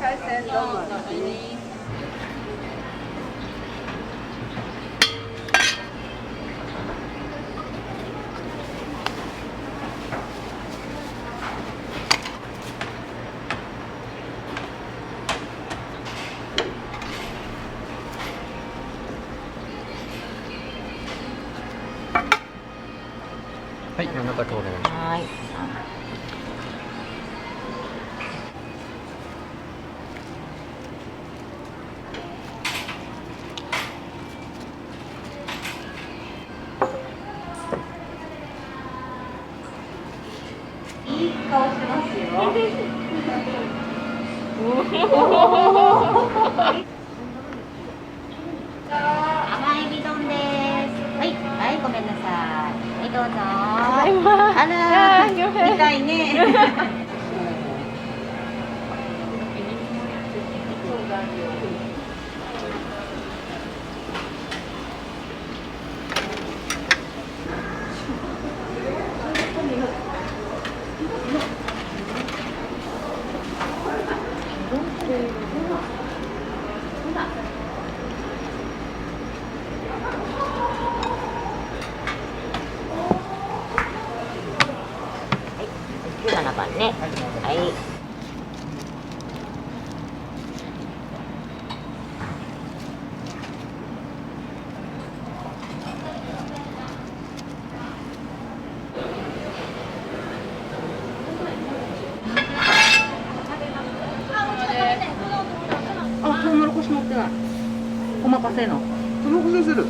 海鮮丼もあるね。はい、7択お願いします。はい。いい顔してますよ。甘エビ丼です。はい、はい、ごめんなさい。はい、どうぞ。あら、見たいね。7番ね。はい。あ、トウモロコシ乗ってない。お任せの。トウモロコシする。うん。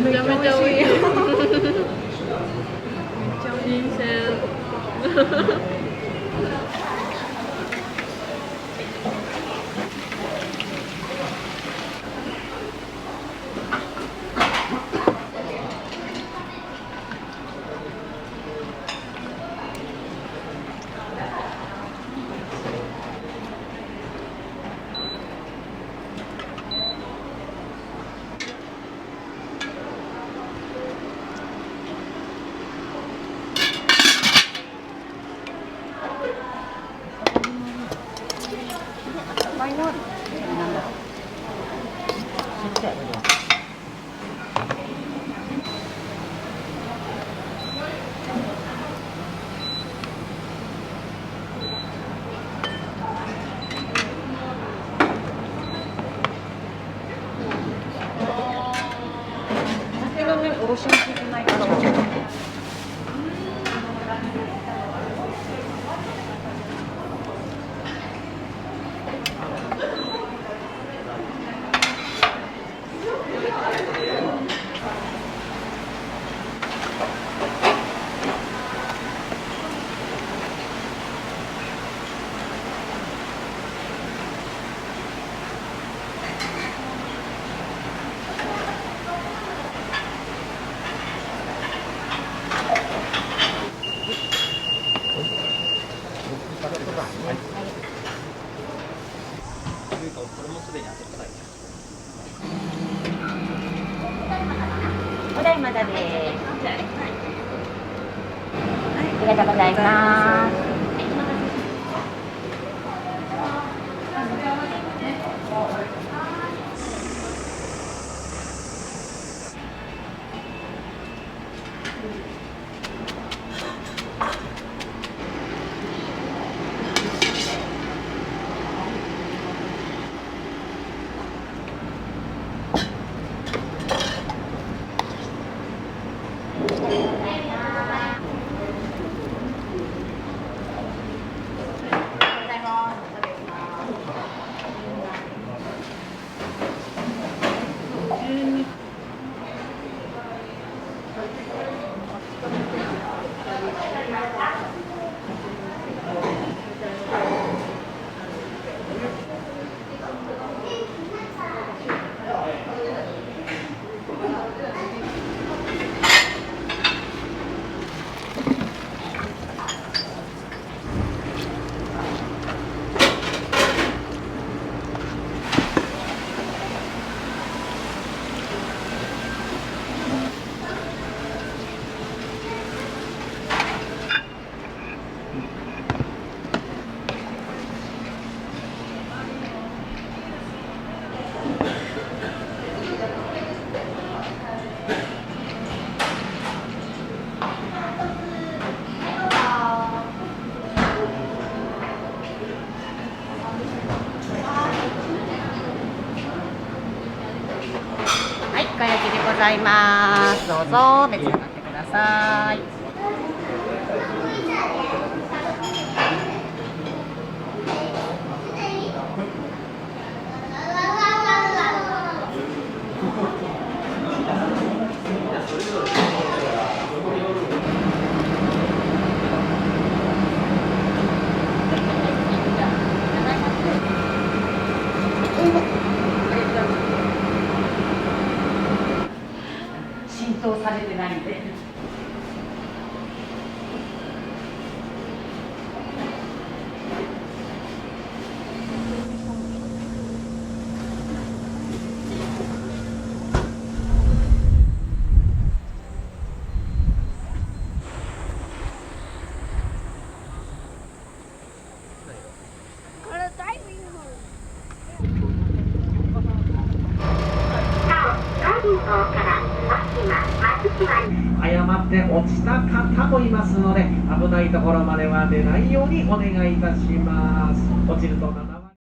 めちゃめちゃ美味しい。めっちゃ新鮮。おろしについてないから。お代まだです。ありがとうございます。はい、かやきでございます。どうぞ召し上がってください。装されてないんで。誤って落ちた方もいますので、危ないところまでは出ないようにお願いいたします。落ちると